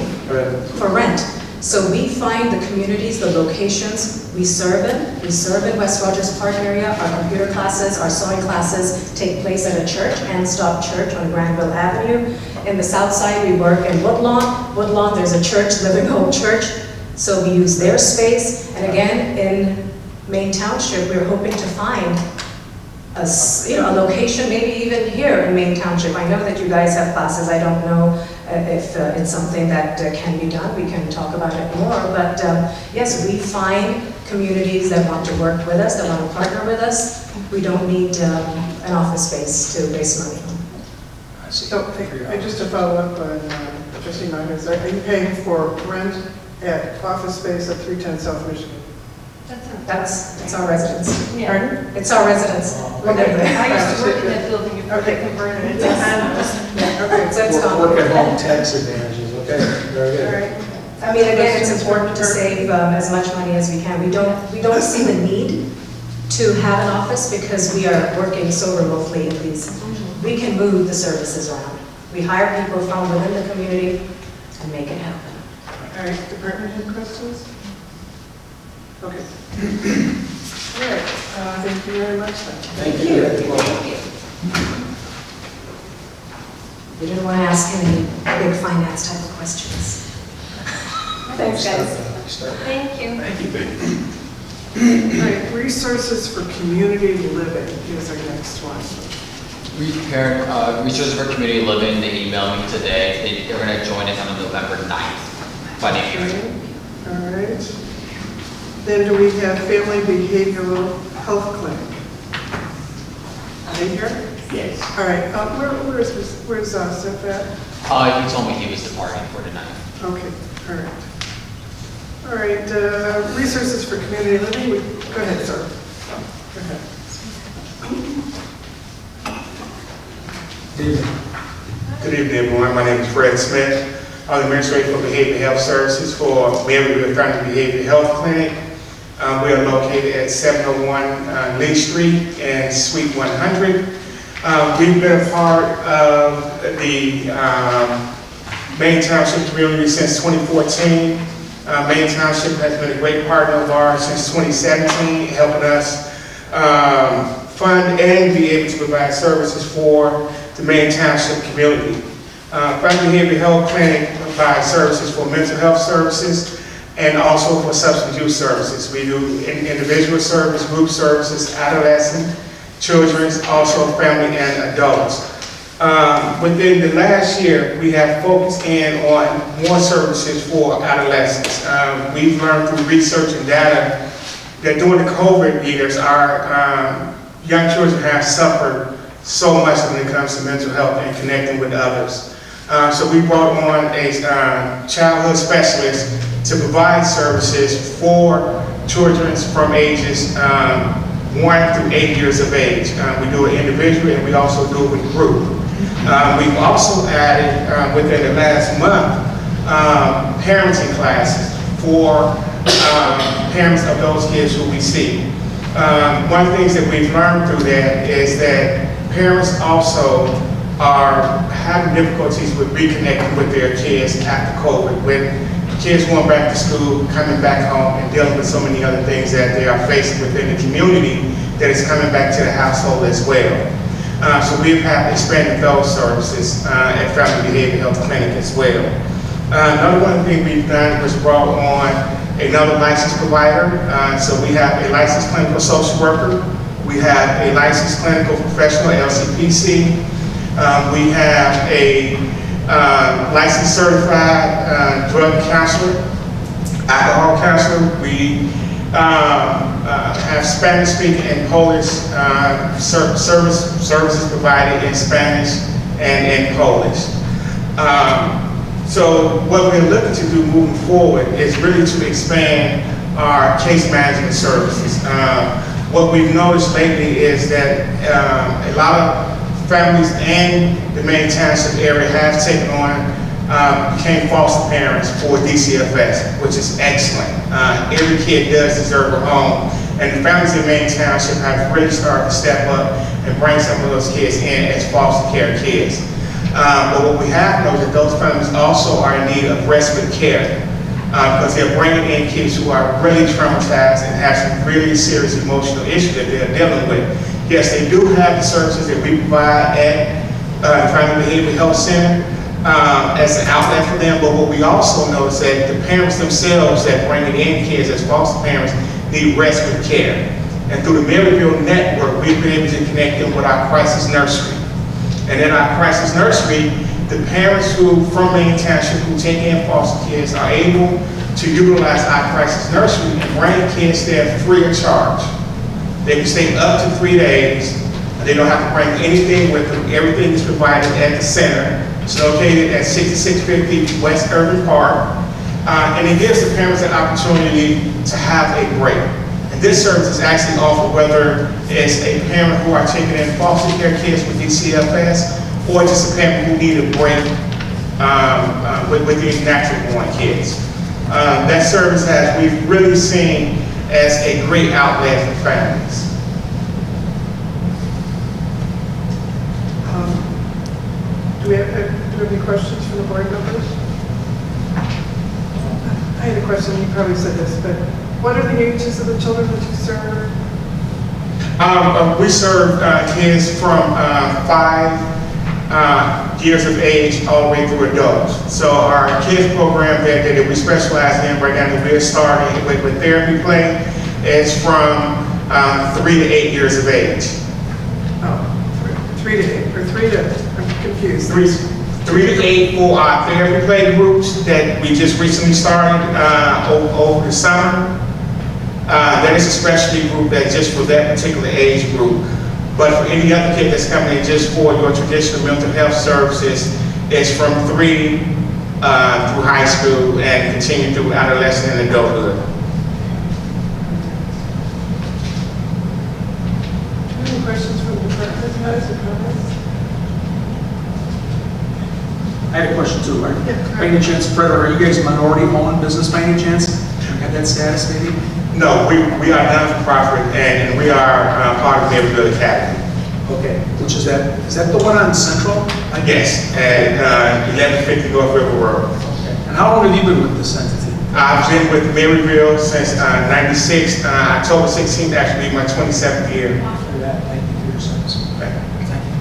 for rent. So we find the communities, the locations we serve in. We serve in West Rogers Park area. Our computer classes, our sewing classes take place at a church, Stop Church on Granville Avenue. In the south side, we work in Woodlawn. Woodlawn, there's a church, Living Hope Church. So we use their space. And again, in Maine Township, we're hoping to find a location, maybe even here in Maine Township. I know that you guys have classes. I don't know if it's something that can be done. We can talk about it more. But yes, we find communities that want to work with us, that want to partner with us. We don't need an office space to waste money on. So, just to follow up on Trustee Myers, are you paying for rent at office space at 310 South Michigan? It's our residence. Yeah. Pardon? It's our residence. Okay. I used to work in that building before they converted it to Okay, so it's Work at home tax advantages, okay, very good. All right. I mean, again, it's important to save as much money as we can. We don't see the need to have an office because we are working so remotely at least. We can move the services around. We hire people from within the community and make it happen. All right, department head questions? Okay. All right, thank you very much then. Thank you. We didn't want to ask any big finance type of questions. Thanks, guys. Thank you. Thank you. All right, resources for community living is our next one. Resources for Community Living, they emailed me today. They're going to join us on November 9th by the hearing. All right. Then do we have Family Behavioral Health Clinic? Are they here? Yes. All right, where's Seth at? He told me he was departing for tonight. Okay, all right. All right, resources for community living, go ahead, sir. Go ahead. Good evening, everyone. My name is Fred Smith. I'm the Administrator for Behavioral Health Services for Maryville Family Behavioral Health Clinic. We are located at 701 Lee Street and Suite 100. We've been a part of the Maine Township community since 2014. Maine Township has been a great partner of ours since 2017, helping us fund and be able to provide services for the Maine Township community. Family Behavioral Health Clinic provides services for mental health services and also for substance use services. We do individual service, group services, adolescent, children's, also family and adults. Within the last year, we have focused in on more services for adolescents. We've learned through research and data that during the COVID years, our young children have suffered so much when it comes to mental health and connecting with others. So we brought on a childhood specialist to provide services for children from ages 1 through 8 years of age. We do it individually and we also do it with group. We've also added, within the last month, parenting classes for parents of those kids who we see. One of the things that we've learned through that is that parents also are having difficulties with reconnecting with their kids after COVID, with kids going back to school, coming back home, and dealing with so many other things that they are facing within the community that is coming back to the household as well. So we've expanded those services at Family Behavioral Health Clinic as well. Another one thing we've done was brought on another licensed provider. So we have a licensed clinical social worker. We have a licensed clinical professional, LCPC. We have a licensed certified drug counselor, alcohol counselor. We have Spanish speaking and Polish services provided in Spanish and in Polish. So what we're looking to do moving forward is really to expand our case management services. What we've noticed lately is that a lot of families in the Maine Township area have taken on, became foster parents for DCFS, which is excellent. Every kid does deserve a home, and the families in Maine Township have really started to step up and bring some of those kids in as foster care kids. But what we have noticed is that those families also are in need of respite care because they're bringing in kids who are really traumatized and have some really serious emotional issues that they're dealing with. Yes, they do have the services that we provide at Family Behavioral Health Center as an outlet for them, but what we also know is that the parents themselves that bring in kids as foster parents need respite care. And through the Maryville network, we've been able to connect them with our crisis nursery. And in our crisis nursery, the parents who from Maine Township who take in foster kids are able to utilize our crisis nursery and bring kids there free of charge. They can stay up to 3 days. They don't have to bring anything with them. Everything is provided at the center. It's located at 6650 West Irving Park. And it gives the parents an opportunity to have a break. And this service is actually offered whether it's a parent who are taking in foster care kids with DCFS or just a parent who need a break with these natural born kids. that service we've really seen as a great outlet for families. Do we have any questions from the board members? I had a question, you probably said this, but what are the ages of the children that you serve? We serve kids from 5 years of age all the way through adults. So our kids program that we specialize in right now that we're starting with therapy play is from 3 to 8 years of age. Oh, 3 to 8, or 3 to, I'm confused. 3 to 8 for our therapy play groups that we just recently started over the summer. That is a specialty group that's just for that particular age group. But for any other kid that's coming in just for your traditional mental health services, it's from 3 through high school and continue through adolescent and adulthood. Any questions from the department heads or comments? I had a question too, right? Yeah, by any chance, Fred, are you guys minority-owned business by any chance? Do you have that status maybe? No, we are non-for-profit and we are part of the Everville Academy. Okay, which is that the one on Central? Yes, at 1150 North River Road. Okay. And how long have you been with this entity? I've been with Maryville since 96. October 16th actually be my 27th year. After that, thank you for your service. Okay. Thank you.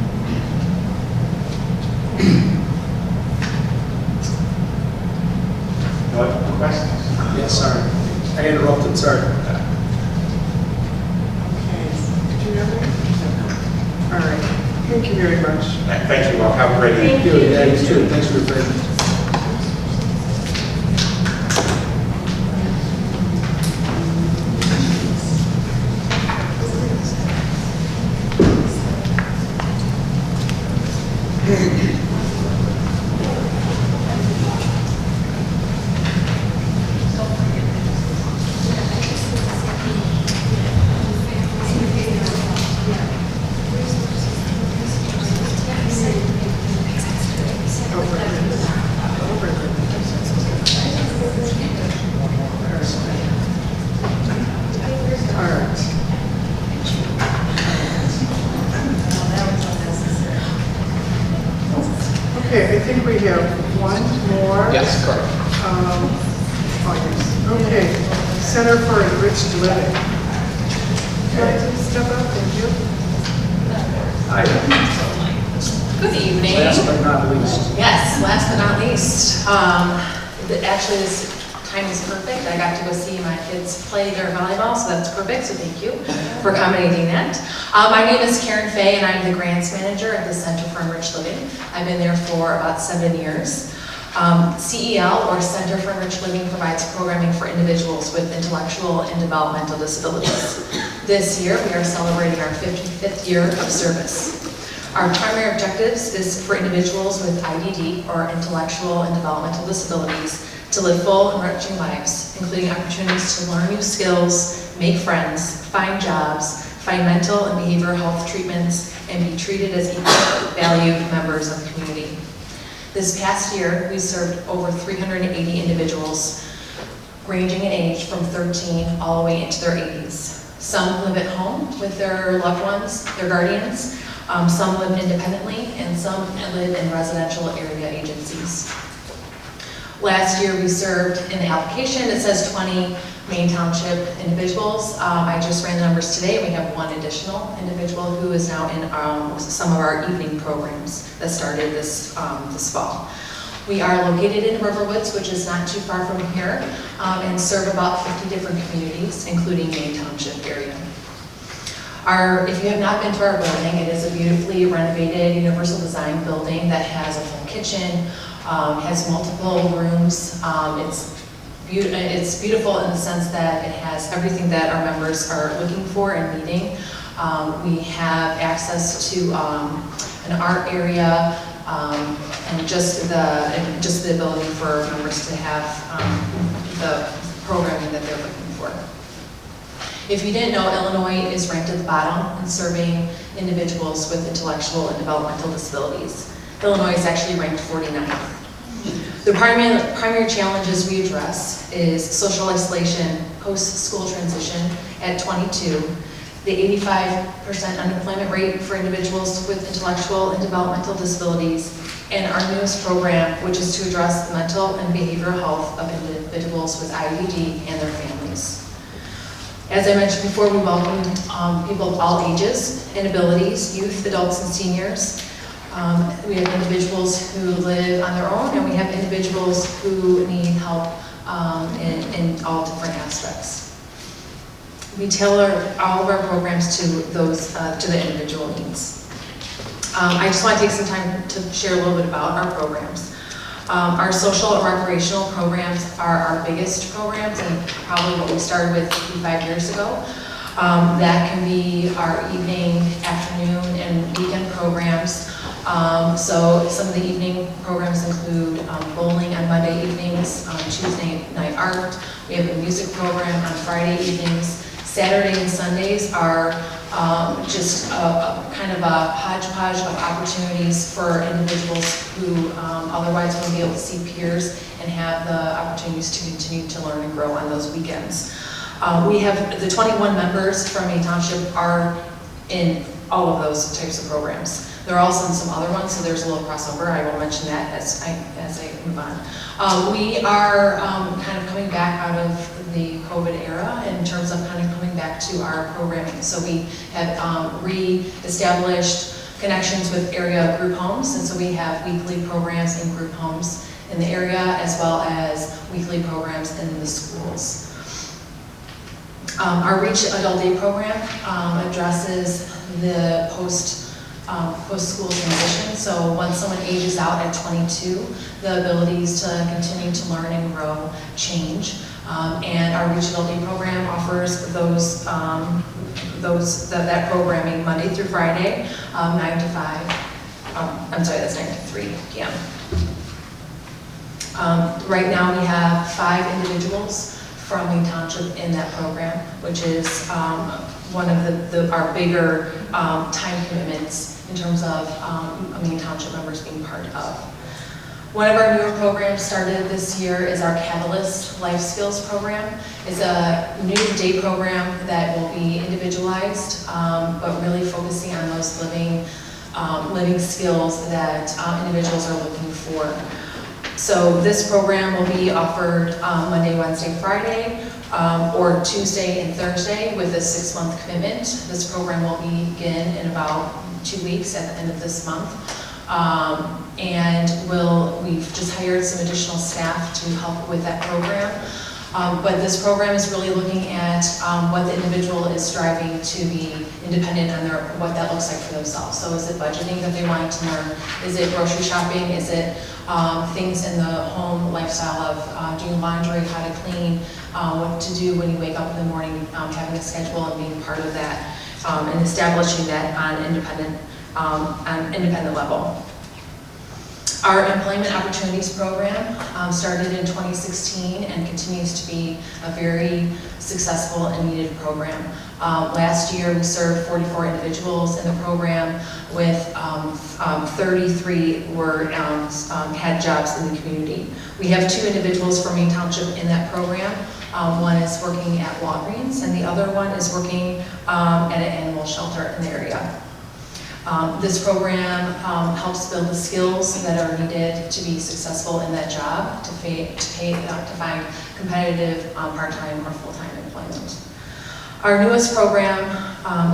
No questions? Yes, sorry. I interrupted, sorry. Okay. Did you have any? All right. Thank you very much. Thank you all. Have a great day. Thank you. Yeah, you too. Thanks for your presence. Okay, I think we have one more. Yes, correct. Oh, yes. Okay, Center for Enriched Living. Can I just step up? Thank you. Hi. Good evening. Last but not least. Yes, last but not least. Actually, this time is perfect. I got to go see my kids play their volleyball, so that's perfect. So thank you for accommodating that. My name is Karen Fay, and I'm the grants manager at the Center for Enriched Living. I've been there for about 7 years. CEL, or Center for Enriched Living, provides programming for individuals with intellectual and developmental disabilities. This year, we are celebrating our 55th year of service. Our primary objectives is for individuals with IDD, or intellectual and developmental disabilities, to live full, enriching lives, including opportunities to learn new skills, make friends, find jobs, find mental and behavioral health treatments, and be treated as equal, valued members of the community. This past year, we served over 380 individuals, ranging in age from 13 all the way into their 80s. Some live at home with their loved ones, their guardians. Some live independently, and some live in residential area agencies. Last year, we served in the application, it says 20 Maine Township individuals. I just ran the numbers today. We have one additional individual who is now in some of our evening programs that started this fall. We are located in Riverwoods, which is not too far from here, and serve about 50 different communities, including Maine Township area. If you have not been to our building, it is a beautifully renovated universal design building that has a full kitchen, has multiple rooms. It's beautiful in the sense that it has everything that our members are looking for and needing. We have access to an art area and just the ability for members to have the programming that they're looking for. If you didn't know, Illinois is ranked at the bottom in serving individuals with intellectual and developmental disabilities. Illinois is actually ranked 49th. The primary challenges we address is social isolation, post-school transition at 22, the 85% unemployment rate for individuals with intellectual and developmental disabilities, and our newest program, which is to address the mental and behavioral health of individuals with IED and their families. As I mentioned before, we welcome people of all ages and abilities, youth, adults, and seniors. We have individuals who live on their own, and we have individuals who need help in all different aspects. We tailor all of our programs to those to the individual needs. I just want to take some time to share a little bit about our programs. Our social and recreational programs are our biggest programs, and probably what we started with 55 years ago. That can be our evening, afternoon, and weekend programs. So some of the evening programs include bowling on Monday evenings, Tuesday night art. We have a music program on Friday evenings. Saturday and Sundays are just kind of a hodgepodge of opportunities for individuals who otherwise wouldn't be able to see peers and have the opportunities to continue to learn and grow on those weekends. We have the 21 members from Maine Township are in all of those types of programs. There are also some other ones, so there's a little crossover. I will mention that as I move on. We are kind of coming back out of the COVID era in terms of kind of coming back to our programming. So we have re-established connections with area group homes, and so we have weekly programs in group homes in the area as well as weekly programs in the schools. Our Reach Adult Day program addresses the post-school transition. So once someone ages out at 22, the abilities to continue to learn and grow change. And our Reach Adult Day program offers that programming Monday through Friday, 9 to 5. I'm sorry, that's 9 to 3 p.m. Right now we have 5 individuals from Maine Township in that program, which is one of our bigger time commitments in terms of Maine Township members being part of. One of our newer programs started this year is our Catalyst Life Skills program. It's a new day program that will be individualized, but really focusing on those living skills that individuals are looking for. So this program will be offered Monday, Wednesday, Friday, or Tuesday and Thursday with a 6-month commitment. This program will begin in about 2 weeks at the end of this month. We've just hired some additional staff to help with that program. But this program is really looking at what the individual is striving to be independent on what that looks like for themselves. So is it budgeting that they want to learn? Is it grocery shopping? Is it things in the home lifestyle of doing laundry, how to clean, what to do when you wake up in the morning, having a schedule and being part of that, and establishing that on independent level. Our Employment Opportunities Program started in 2016 and continues to be a very successful and needed program. Last year we served 44 individuals in the program, with 33 had jobs in the community. We have 2 individuals from Maine Township in that program. One is working at Walgreens and the other one is working at an animal shelter in the area. This program helps build the skills that are needed to be successful in that job, to find competitive part-time or full-time employment. Our newest program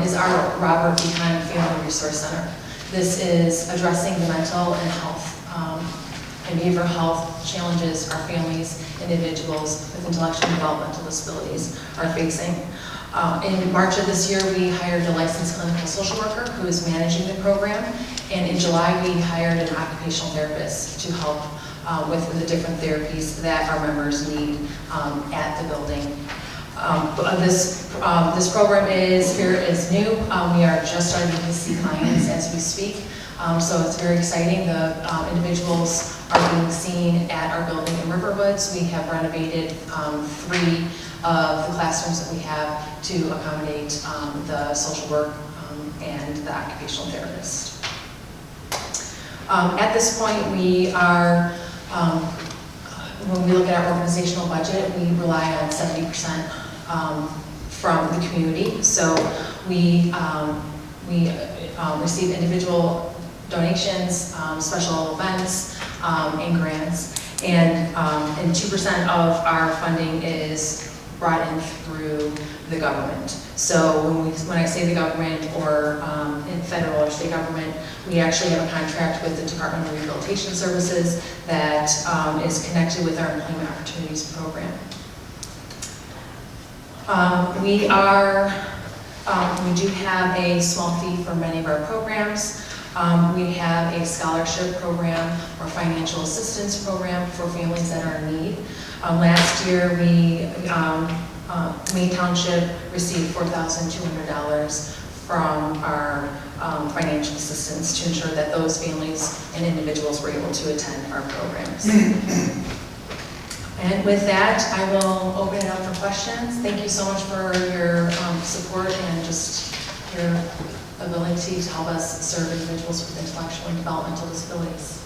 is our Robert B. Kahn Family Resource Center. This is addressing the mental and health and behavioral health challenges our families, individuals with intellectual and developmental disabilities are facing. In March of this year, we hired a licensed clinical social worker who is managing the program, and in July, we hired an occupational therapist to help with the different therapies that our members need at the building. This program is new. We are just starting to see clients as we speak, so it's very exciting. The individuals are being seen at our building in Riverwoods. We have renovated 3 of the classrooms that we have to accommodate the social work and the occupational therapist. At this point, we are when we look at our organizational budget, we rely on 70% from the community. So we receive individual donations, special events, and grants. And 2% of our funding is brought in through the government. So when I say the government or in federal or state government, we actually have a contract with the Department of Rehabilitation Services that is connected with our Employment Opportunities Program. We do have a small fee for many of our programs. We have a scholarship program or financial assistance program for families that are in need. Last year, Maine Township received $4,200 from our financial assistance to ensure that those families and individuals were able to attend our programs. And with that, I will open it up for questions. Thank you so much for your support and just your ability to help us serve individuals with intellectual and developmental disabilities.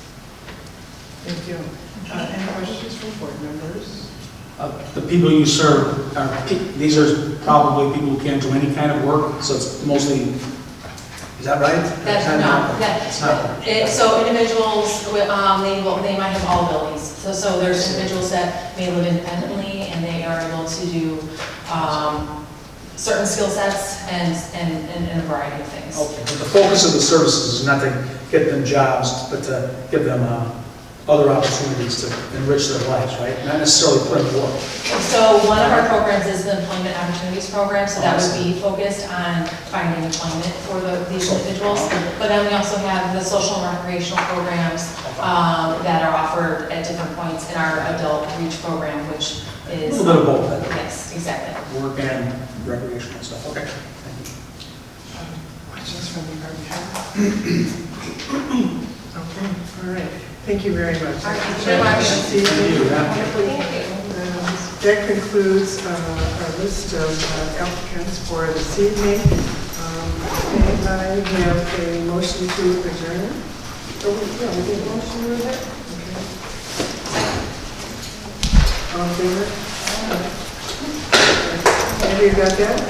Thank you. Any questions from board members? The people you serve, these are probably people who can't do any kind of work, so it's mostly, is that right? So individuals, they might have all abilities. So there's individuals that may live independently and they are able to do certain skill sets and a variety of things. Okay, but the focus of the services is not to get them jobs, but to give them other opportunities to enrich their lives, right? Not necessarily put them to work. So one of our programs is the Employment Opportunities Program, so that would be focused on finding employment for these individuals. But then we also have the social and recreational programs that are offered at different points in our Adult Reach program, which is... A little bit of both, then. Yes, exactly. Work and recreational stuff, okay. Questions from the Okay, all right. Thank you very much. Thank you very much. Thank you. That concludes our list of applicants for this evening. And I have a motion to adjourn. Oh, yeah, we did a motion with it? Okay. All in favor? Have you got that?